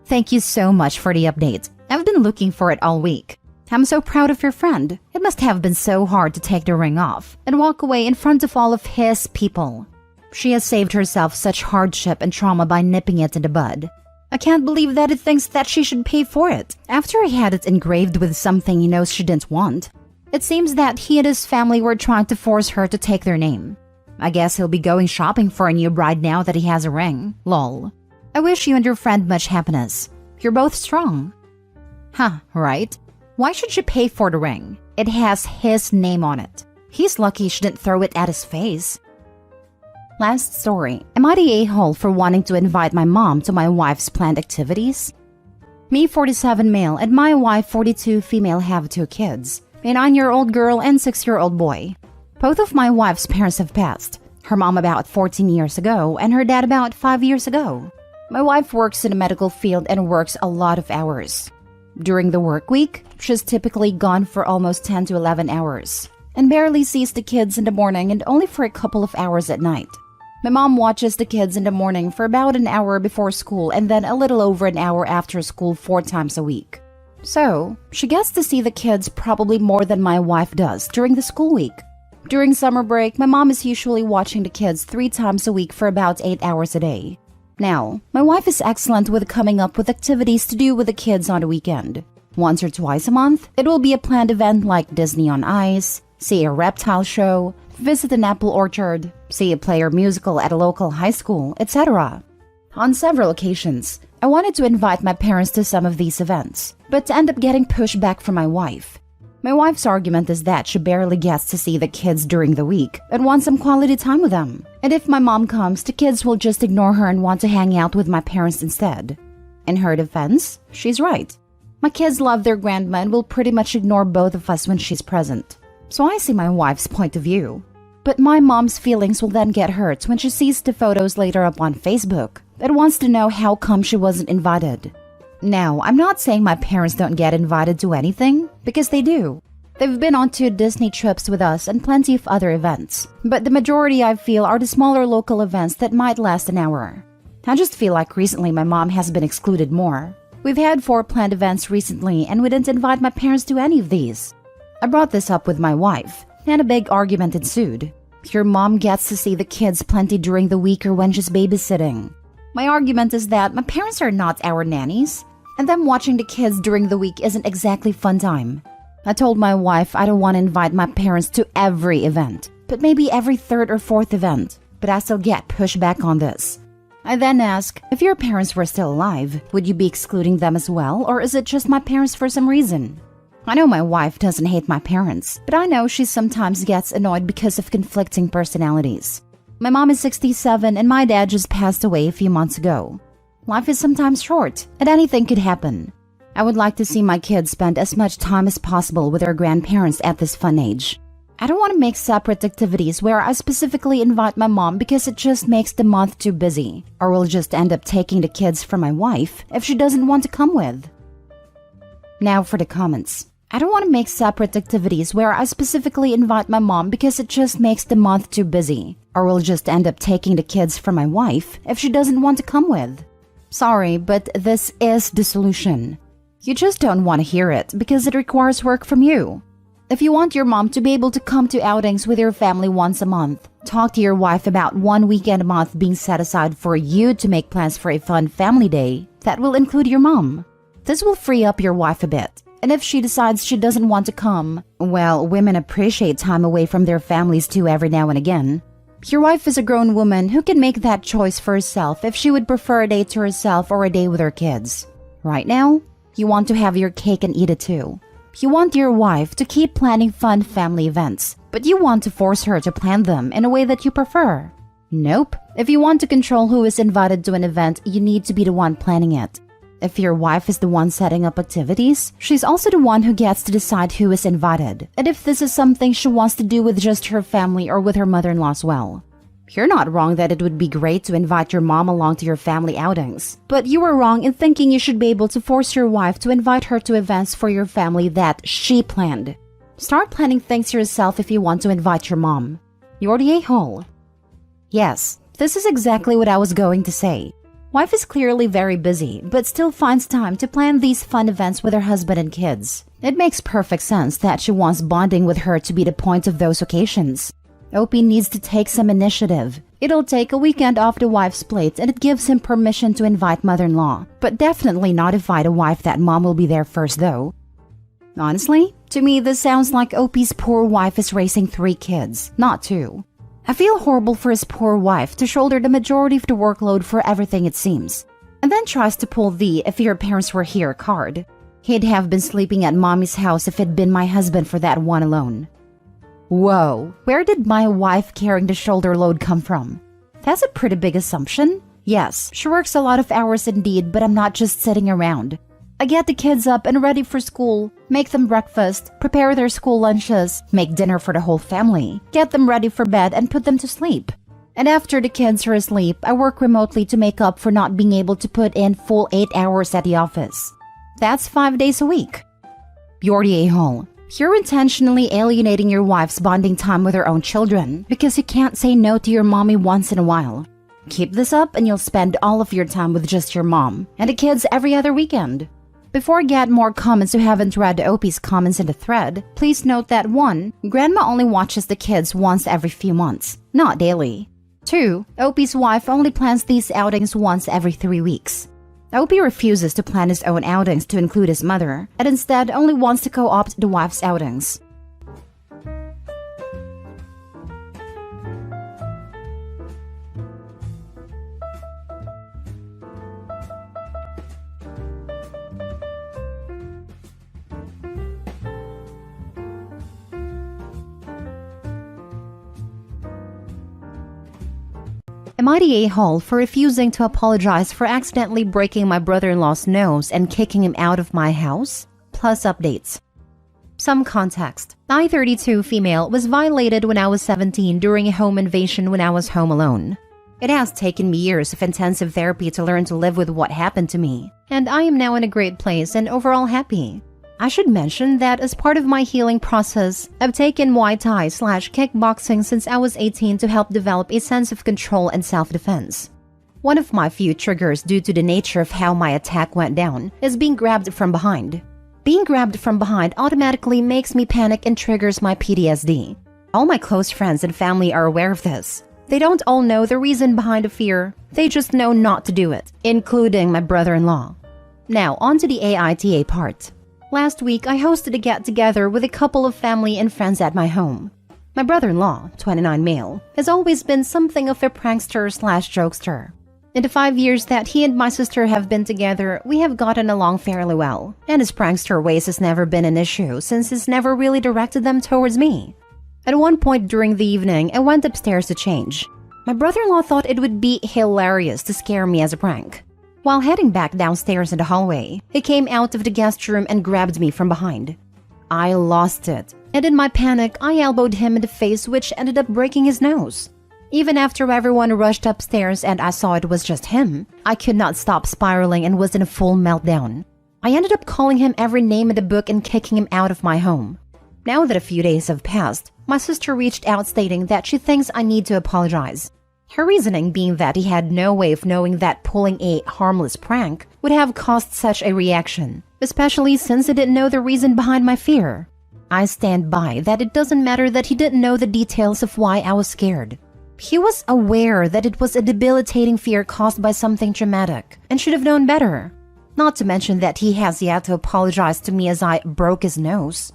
[SPEAKER 1] Thank you so much for the update. I've been looking for it all week. I'm so proud of your friend. It must have been so hard to take the ring off and walk away in front of all of his people. She has saved herself such hardship and trauma by nipping it in the bud. I can't believe that he thinks that she should pay for it after he had it engraved with something he knows she didn't want. It seems that he and his family were trying to force her to take their name. I guess he'll be going shopping for a new bride now that he has a ring. Lol. I wish you and your friend much happiness. You're both strong. Huh, right? Why should she pay for the ring? It has his name on it. He's lucky she didn't throw it at his face. Last story. Am I the a-hole for wanting to invite my mom to my wife's planned activities? Me, 47 male, and my wife, 42 female, have 2 kids. A 9-year-old girl and 6-year-old boy. Both of my wife's parents have passed. Her mom about 14 years ago and her dad about 5 years ago. My wife works in the medical field and works a lot of hours. During the work week, she's typically gone for almost 10 to 11 hours and barely sees the kids in the morning and only for a couple of hours at night. My mom watches the kids in the morning for about an hour before school and then a little over an hour after school 4 times a week. So, she gets to see the kids probably more than my wife does during the school week. During summer break, my mom is usually watching the kids 3 times a week for about 8 hours a day. Now, my wife is excellent with coming up with activities to do with the kids on the weekend. Once or twice a month, it will be a planned event like Disney on Ice, see a reptile show, visit an apple orchard, see a play or musical at a local high school, etc. On several occasions, I wanted to invite my parents to some of these events, but end up getting pushed back from my wife. My wife's argument is that she barely gets to see the kids during the week and wants some quality time with them. And if my mom comes, the kids will just ignore her and want to hang out with my parents instead. In her defense, she's right. My kids love their grandma and will pretty much ignore both of us when she's present. So I see my wife's point of view. But my mom's feelings will then get hurt when she sees the photos later up on Facebook and wants to know how come she wasn't invited. Now, I'm not saying my parents don't get invited to anything, because they do. They've been on 2 Disney trips with us and plenty of other events. But the majority, I feel, are the smaller local events that might last an hour. I just feel like recently my mom has been excluded more. We've had 4 planned events recently and we didn't invite my parents to any of these. I brought this up with my wife, and a big argument ensued. Your mom gets to see the kids plenty during the week or when she's babysitting. My argument is that my parents are not our nannies, and them watching the kids during the week isn't exactly fun time. I told my wife I don't want to invite my parents to every event, but maybe every 3rd or 4th event, but I still get pushback on this. I then ask, if your parents were still alive, would you be excluding them as well, or is it just my parents for some reason? I know my wife doesn't hate my parents, but I know she sometimes gets annoyed because of conflicting personalities. My mom is 67 and my dad just passed away a few months ago. Life is sometimes short, and anything could happen. I would like to see my kids spend as much time as possible with their grandparents at this fun age. I don't want to make separate activities where I specifically invite my mom because it just makes the month too busy, or we'll just end up taking the kids from my wife if she doesn't want to come with. Now for the comments. I don't want to make separate activities where I specifically invite my mom because it just makes the month too busy, or we'll just end up taking the kids from my wife if she doesn't want to come with. Sorry, but this is the solution. You just don't want to hear it because it requires work from you. If you want your mom to be able to come to outings with your family once a month, talk to your wife about 1 weekend a month being set aside for you to make plans for a fun family day that will include your mom. This will free up your wife a bit. And if she decides she doesn't want to come, well, women appreciate time away from their families too every now and again. Your wife is a grown woman who can make that choice for herself if she would prefer a day to herself or a day with her kids. Right now, you want to have your cake and eat it too. You want your wife to keep planning fun family events, but you want to force her to plan them in a way that you prefer. Nope. If you want to control who is invited to an event, you need to be the one planning it. If your wife is the one setting up activities, she's also the one who gets to decide who is invited, and if this is something she wants to do with just her family or with her mother-in-law as well. You're not wrong that it would be great to invite your mom along to your family outings, but you are wrong in thinking you should be able to force your wife to invite her to events for your family that she planned. Start planning things yourself if you want to invite your mom. You're the a-hole. Yes, this is exactly what I was going to say. Wife is clearly very busy, but still finds time to plan these fun events with her husband and kids. It makes perfect sense that she wants bonding with her to be the point of those occasions. Opie needs to take some initiative. It'll take a weekend off the wife's plate and it gives him permission to invite mother-in-law, but definitely notify the wife that mom will be there first though. Honestly, to me this sounds like Opie's poor wife is raising 3 kids, not 2. I feel horrible for his poor wife to shoulder the majority of the workload for everything it seems, and then tries to pull the "if your parents were here" card. He'd have been sleeping at mommy's house if it'd been my husband for that one alone. Whoa, where did my wife carrying the shoulder load come from? That's a pretty big assumption. Yes, she works a lot of hours indeed, but I'm not just sitting around. I get the kids up and ready for school, make them breakfast, prepare their school lunches, make dinner for the whole family, get them ready for bed and put them to sleep. And after the kids are asleep, I work remotely to make up for not being able to put in full 8 hours at the office. That's 5 days a week. You're the a-hole. You're intentionally alienating your wife's bonding time with her own children because you can't say no to your mommy once in a while. Keep this up and you'll spend all of your time with just your mom and the kids every other weekend. Before I get more comments who haven't read Opie's comments in the thread, please note that 1. Grandma only watches the kids once every few months, not daily. 2. Opie's wife only plans these outings once every 3 weeks. Opie refuses to plan his own outings to include his mother, and instead only wants to co-opt the wife's outings.
[SPEAKER 2] Am I the a-hole for refusing to apologize for accidentally breaking my brother-in-law's nose and kicking him out of my house? Plus updates. Some context. I, 32 female, was violated when I was 17 during a home invasion when I was home alone. It has taken me years of intensive therapy to learn to live with what happened to me, and I am now in a great place and overall happy. I should mention that as part of my healing process, I've taken Muay Thai/kickboxing since I was 18 to help develop a sense of control and self-defense. One of my few triggers due to the nature of how my attack went down is being grabbed from behind. Being grabbed from behind automatically makes me panic and triggers my PTSD. All my close friends and family are aware of this. They don't all know the reason behind the fear, they just know not to do it, including my brother-in-law. Now, on to the AITA part. Last week, I hosted a get-together with a couple of family and friends at my home. My brother-in-law, 29 male, has always been something of a prankster/jokester. In the 5 years that he and my sister have been together, we have gotten along fairly well, and his prankster ways has never been an issue since he's never really directed them towards me. At one point during the evening, I went upstairs to change. My brother-in-law thought it would be hilarious to scare me as a prank. While heading back downstairs in the hallway, he came out of the guest room and grabbed me from behind. I lost it, and in my panic, I elbowed him in the face, which ended up breaking his nose. Even after everyone rushed upstairs and I saw it was just him, I could not stop spiraling and was in a full meltdown. I ended up calling him every name in the book and kicking him out of my home. Now that a few days have passed, my sister reached out stating that she thinks I need to apologize. Her reasoning being that he had no way of knowing that pulling a harmless prank would have caused such a reaction, especially since he didn't know the reason behind my fear. I stand by that it doesn't matter that he didn't know the details of why I was scared. He was aware that it was a debilitating fear caused by something traumatic and should have known better. Not to mention that he has yet to apologize to me as I broke his nose.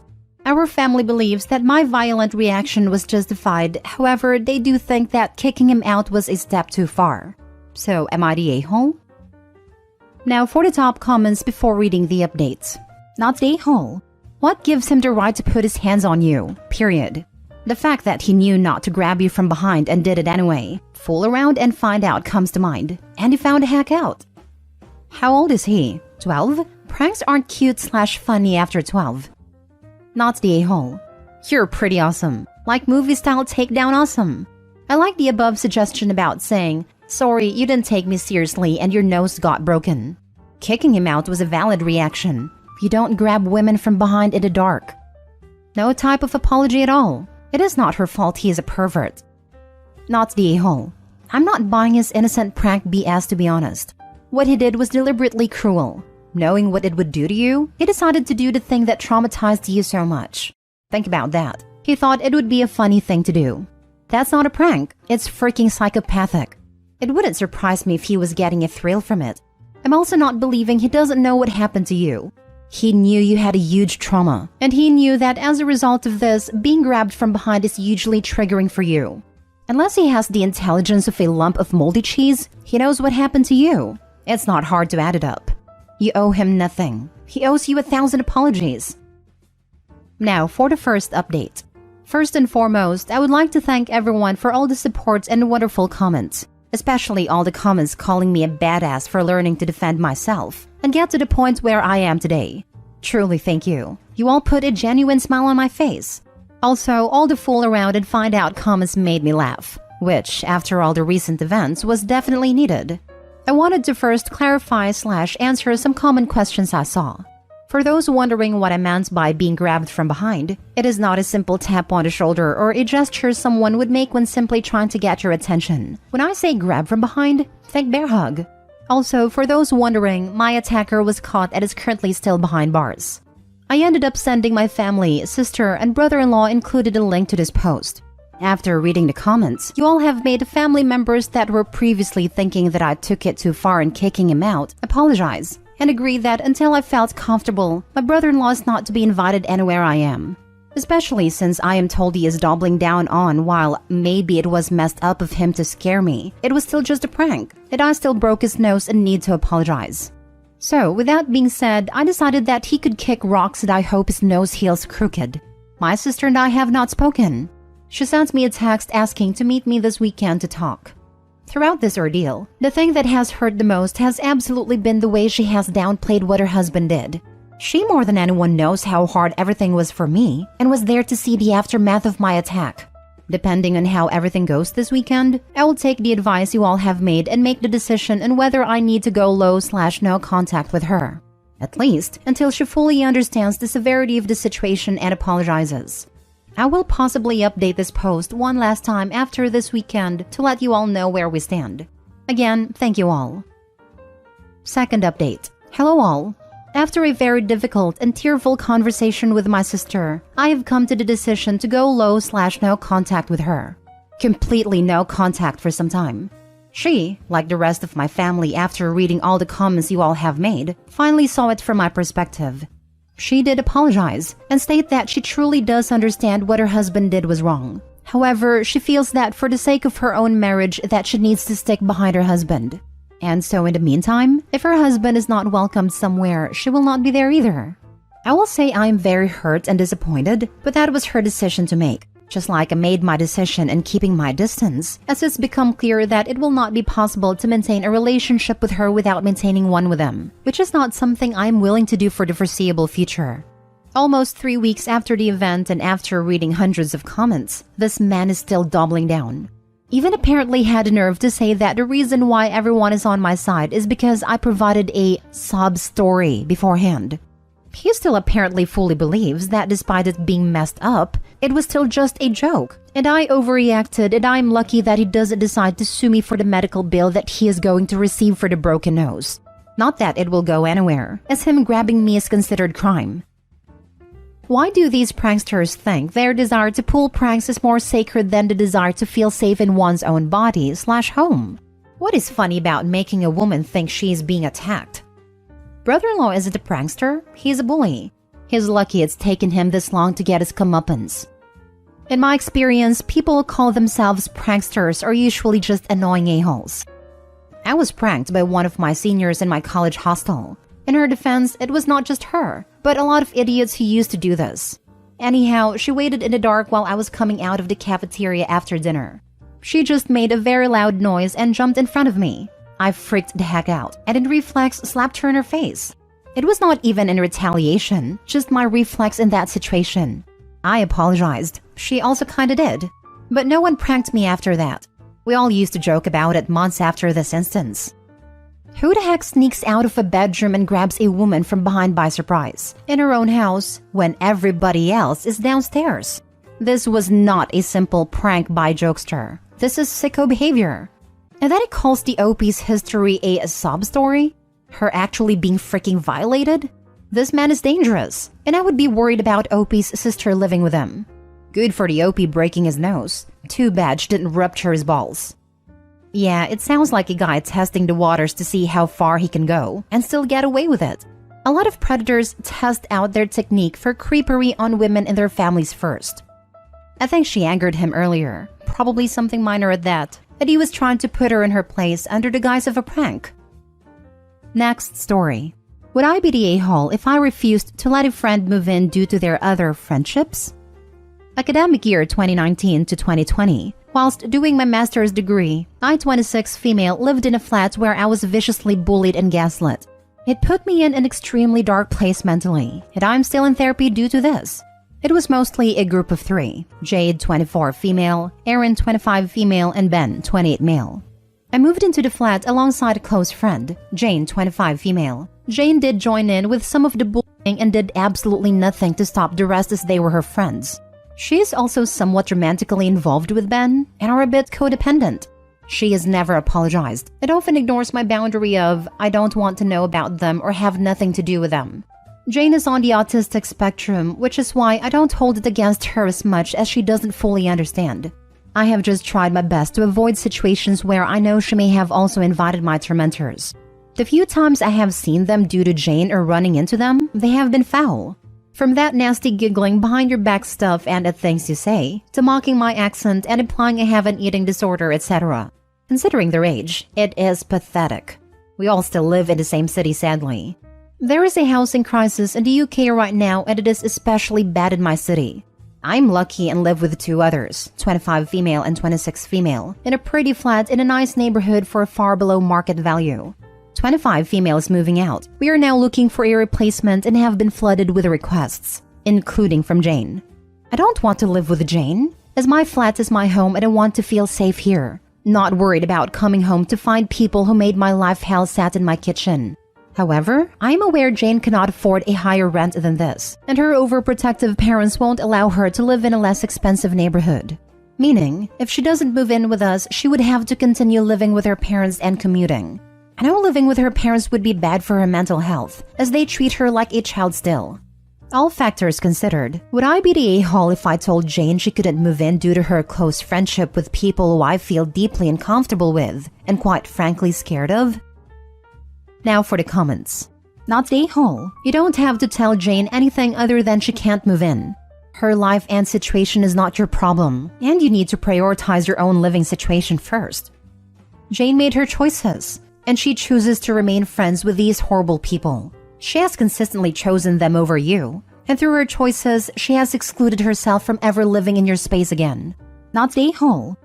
[SPEAKER 2] Our family believes that my violent reaction was justified, however, they do think that kicking him out was a step too far. So, am I the a-hole? Now for the top comments before reading the updates. Not the a-hole. What gives him the right to put his hands on you? Period. The fact that he knew not to grab you from behind and did it anyway. Fool around and find out comes to mind. And he found a hack out. How old is he? 12? Pranks aren't cute/funny after 12. Not the a-hole. You're pretty awesome. Like movie-style takedown awesome. I like the above suggestion about saying, sorry, you didn't take me seriously and your nose got broken. Kicking him out was a valid reaction. You don't grab women from behind in the dark. No type of apology at all. It is not her fault he is a pervert. Not the a-hole. I'm not buying his innocent prank BS, to be honest. What he did was deliberately cruel. Knowing what it would do to you, he decided to do the thing that traumatized you so much. Think about that. He thought it would be a funny thing to do. That's not a prank. It's freaking psychopathic. It wouldn't surprise me if he was getting a thrill from it. I'm also not believing he doesn't know what happened to you. He knew you had a huge trauma, and he knew that as a result of this, being grabbed from behind is hugely triggering for you. Unless he has the intelligence of a lump of moldy cheese, he knows what happened to you. It's not hard to add it up. You owe him nothing. He owes you 1,000 apologies. Now for the first update. First and foremost, I would like to thank everyone for all the support and wonderful comments, especially all the comments calling me a badass for learning to defend myself and get to the point where I am today. Truly thank you. You all put a genuine smile on my face. Also, all the fool around and find out comments made me laugh, which, after all the recent events, was definitely needed. I wanted to first clarify/answer some common questions I saw. For those wondering what I meant by being grabbed from behind, it is not a simple tap on the shoulder or a gesture someone would make when simply trying to get your attention. When I say grab from behind, think bear hug. Also, for those wondering, my attacker was caught and is currently still behind bars. I ended up sending my family, sister, and brother-in-law included a link to this post. After reading the comments, you all have made family members that were previously thinking that I took it too far in kicking him out apologize and agree that until I felt comfortable, my brother-in-law is not to be invited anywhere I am. Especially since I am told he is doubling down on while maybe it was messed up of him to scare me, it was still just a prank, and I still broke his nose and need to apologize. So, with that being said, I decided that he could kick rocks and I hope his nose heals crooked. My sister and I have not spoken. She sent me a text asking to meet me this weekend to talk. Throughout this ordeal, the thing that has hurt the most has absolutely been the way she has downplayed what her husband did. She more than anyone knows how hard everything was for me and was there to see the aftermath of my attack. Depending on how everything goes this weekend, I will take the advice you all have made and make the decision on whether I need to go low/no contact with her. At least until she fully understands the severity of the situation and apologizes. I will possibly update this post one last time after this weekend to let you all know where we stand. Again, thank you all. Second update. Hello all. After a very difficult and tearful conversation with my sister, I have come to the decision to go low/no contact with her. Completely no contact for some time. She, like the rest of my family after reading all the comments you all have made, finally saw it from my perspective. She did apologize and state that she truly does understand what her husband did was wrong. However, she feels that for the sake of her own marriage that she needs to stick behind her husband. And so in the meantime, if her husband is not welcomed somewhere, she will not be there either. I will say I am very hurt and disappointed, but that was her decision to make. Just like I made my decision in keeping my distance, as it's become clear that it will not be possible to maintain a relationship with her without maintaining one with him, which is not something I am willing to do for the foreseeable future. Almost 3 weeks after the event and after reading hundreds of comments, this man is still doubling down. Even apparently had the nerve to say that the reason why everyone is on my side is because I provided a sob story beforehand. He still apparently fully believes that despite it being messed up, it was still just a joke, and I overreacted, and I'm lucky that he doesn't decide to sue me for the medical bill that he is going to receive for the broken nose. Not that it will go anywhere, as him grabbing me is considered crime. Why do these pranksters think their desire to pull pranks is more sacred than the desire to feel safe in one's own body/home? What is funny about making a woman think she is being attacked? Brother-in-law isn't a prankster, he's a bully. He's lucky it's taken him this long to get his comeuppance. In my experience, people who call themselves pranksters are usually just annoying a-holes. I was pranked by one of my seniors in my college hostel. In her defense, it was not just her, but a lot of idiots who used to do this. Anyhow, she waited in the dark while I was coming out of the cafeteria after dinner. She just made a very loud noise and jumped in front of me. I freaked the heck out, and in reflex slapped her in her face. It was not even in retaliation, just my reflex in that situation. I apologized. She also kinda did. But no one pranked me after that. We all used to joke about it months after this instance. Who the heck sneaks out of a bedroom and grabs a woman from behind by surprise, in her own house, when everybody else is downstairs? This was not a simple prank by jokester. This is sicko behavior. And then it calls the OP's history a sob story? Her actually being freaking violated? This man is dangerous, and I would be worried about OP's sister living with him. Good for the OP breaking his nose. Too bad she didn't rupture his balls. Yeah, it sounds like a guy testing the waters to see how far he can go and still get away with it. A lot of predators test out their technique for creepery on women and their families first. I think she angered him earlier, probably something minor at that, and he was trying to put her in her place under the guise of a prank. Next story. Would I be the a-hole if I refused to let a friend move in due to their other friendships? Academic year 2019 to 2020. Whilst doing my master's degree, I, 26 female, lived in a flat where I was viciously bullied and gaslit. It put me in an extremely dark place mentally, and I'm still in therapy due to this. It was mostly a group of 3, Jade, 24 female, Erin, 25 female, and Ben, 28 male. I moved into the flat alongside a close friend, Jane, 25 female. Jane did join in with some of the bullying and did absolutely nothing to stop the rest as they were her friends. She is also somewhat romantically involved with Ben and are a bit codependent. She has never apologized and often ignores my boundary of I don't want to know about them or have nothing to do with them. Jane is on the autistic spectrum, which is why I don't hold it against her as much as she doesn't fully understand. I have just tried my best to avoid situations where I know she may have also invited my tormentors. The few times I have seen them due to Jane or running into them, they have been foul. From that nasty giggling behind your back stuff and at things you say, to mocking my accent and implying I have an eating disorder, etc. Considering their age, it is pathetic. We all still live in the same city, sadly. There is a housing crisis in the UK right now, and it is especially bad in my city. I'm lucky and live with two others, 25 female and 26 female, in a pretty flat in a nice neighborhood for far below market value. 25 female is moving out. We are now looking for a replacement and have been flooded with requests, including from Jane. I don't want to live with Jane, as my flat is my home and I want to feel safe here. Not worried about coming home to find people who made my life hell sat in my kitchen. However, I am aware Jane cannot afford a higher rent than this, and her overprotective parents won't allow her to live in a less expensive neighborhood. Meaning, if she doesn't move in with us, she would have to continue living with her parents and commuting. I know living with her parents would be bad for her mental health, as they treat her like a child still. All factors considered, would I be the a-hole if I told Jane she couldn't move in due to her close friendship with people who I feel deeply uncomfortable with, and quite frankly scared of? Now for the comments. Not the a-hole. You don't have to tell Jane anything other than she can't move in. Her life and situation is not your problem, and you need to prioritize your own living situation first. Jane made her choices, and she chooses to remain friends with these horrible people. She has consistently chosen them over you, and through her choices, she has excluded herself from ever living in your space again. Not the a-hole.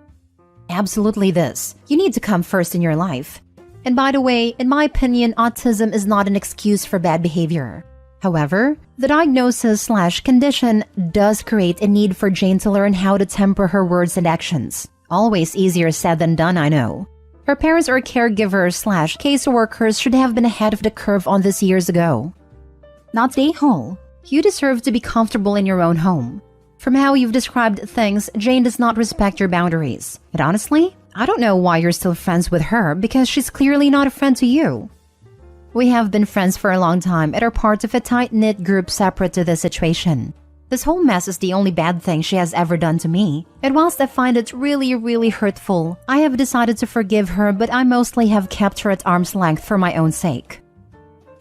[SPEAKER 2] Absolutely this. You need to come first in your life. And by the way, in my opinion, autism is not an excuse for bad behavior. However, the diagnosis/condition does create a need for Jane to learn how to temper her words and actions. Always easier said than done, I know. Her parents or caregivers/caseworkers should have been ahead of the curve on this years ago. Not the a-hole. You deserve to be comfortable in your own home. From how you've described things, Jane does not respect your boundaries. And honestly, I don't know why you're still friends with her because she's clearly not a friend to you. We have been friends for a long time and are part of a tight-knit group separate to this situation. This whole mess is the only bad thing she has ever done to me, and whilst I find it really hurtful, I have decided to forgive her, but I mostly have kept her at arm's length for my own sake.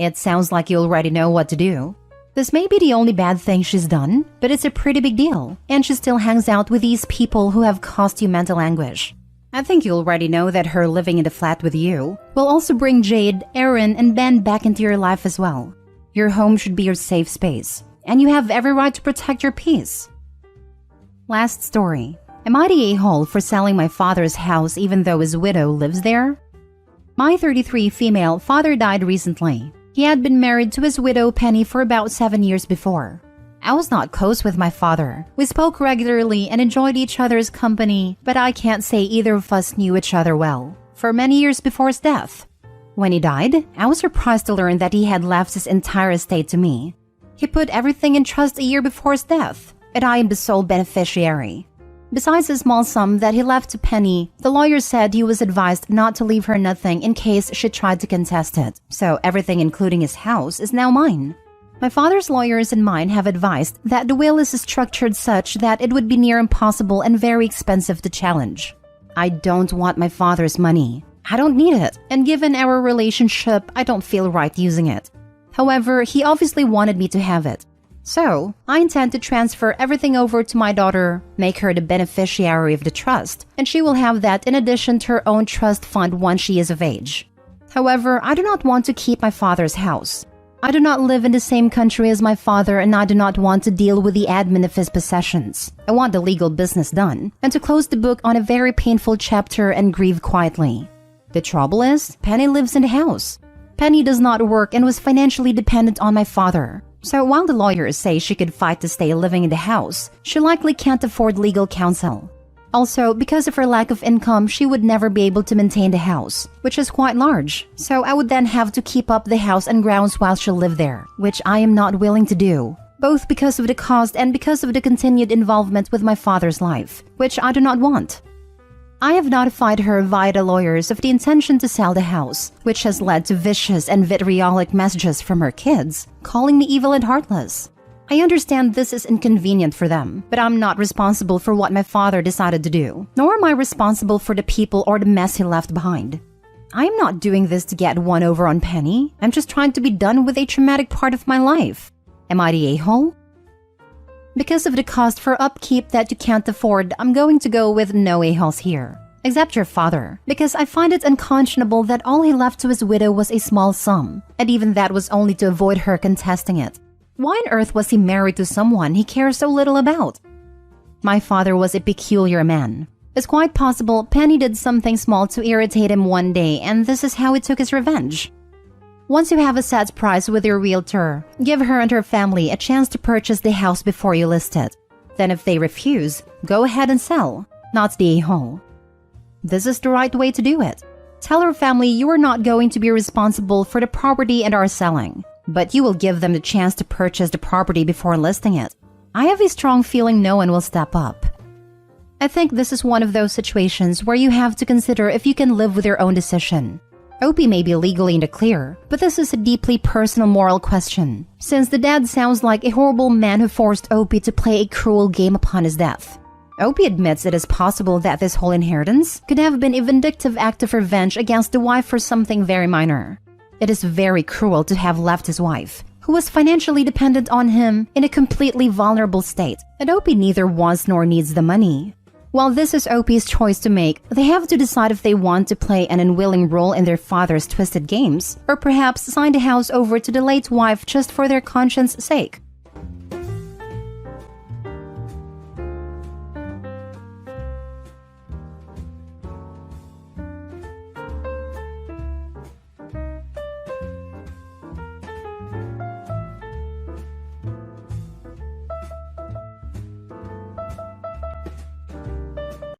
[SPEAKER 2] It sounds like you already know what to do. This may be the only bad thing she's done, but it's a pretty big deal, and she still hangs out with these people who have caused you mental anguish. I think you already know that her living in the flat with you will also bring Jade, Erin, and Ben back into your life as well. Your home should be your safe space, and you have every right to protect your peace. Last story. Am I the a-hole for selling my father's house even though his widow lives there? My 33 female father died recently. He had been married to his widow Penny for about 7 years before. I was not close with my father. We spoke regularly and enjoyed each other's company, but I can't say either of us knew each other well, for many years before his death. When he died, I was surprised to learn that he had left his entire estate to me. He put everything in trust a year before his death, and I am the sole beneficiary. Besides the small sum that he left to Penny, the lawyer said he was advised not to leave her nothing in case she tried to contest it, so everything including his house is now mine. My father's lawyers and mine have advised that the will is structured such that it would be near impossible and very expensive to challenge. I don't want my father's money. I don't need it, and given our relationship, I don't feel right using it. However, he obviously wanted me to have it. So, I intend to transfer everything over to my daughter, make her the beneficiary of the trust, and she will have that in addition to her own trust fund once she is of age. However, I do not want to keep my father's house. I do not live in the same country as my father, and I do not want to deal with the admin of his possessions. I want the legal business done, and to close the book on a very painful chapter and grieve quietly. The trouble is, Penny lives in the house. Penny does not work and was financially dependent on my father. So while the lawyers say she could fight to stay living in the house, she likely can't afford legal counsel. Also, because of her lack of income, she would never be able to maintain the house, which is quite large. So I would then have to keep up the house and grounds while she lived there, which I am not willing to do, both because of the cost and because of the continued involvement with my father's life, which I do not want. I have notified her via the lawyers of the intention to sell the house, which has led to vicious and vitriolic messages from her kids, calling me evil and heartless. I understand this is inconvenient for them, but I'm not responsible for what my father decided to do, nor am I responsible for the people or the mess he left behind. I'm not doing this to get one over on Penny. I'm just trying to be done with a traumatic part of my life. Am I the a-hole? Because of the cost for upkeep that you can't afford, I'm going to go with no a-holes here. Except your father, because I find it unconscionable that all he left to his widow was a small sum, and even that was only to avoid her contesting it. Why on earth was he married to someone he cares so little about? My father was a peculiar man. It's quite possible Penny did something small to irritate him one day, and this is how he took his revenge. Once you have a set price with your realtor, give her and her family a chance to purchase the house before you list it. Then if they refuse, go ahead and sell, not the a-hole. This is the right way to do it. Tell her family you are not going to be responsible for the property and are selling, but you will give them the chance to purchase the property before listing it. I have a strong feeling no one will step up. I think this is one of those situations where you have to consider if you can live with your own decision. Opie may be legally in the clear, but this is a deeply personal moral question, since the dad sounds like a horrible man who forced Opie to play a cruel game upon his death. Opie admits it is possible that this whole inheritance could have been a vindictive act of revenge against the wife for something very minor. It is very cruel to have left his wife, who was financially dependent on him, in a completely vulnerable state, and Opie neither wants nor needs the money. While this is Opie's choice to make, they have to decide if they want to play an unwilling role in their father's twisted games, or perhaps sign the house over to the late wife just for their conscience sake.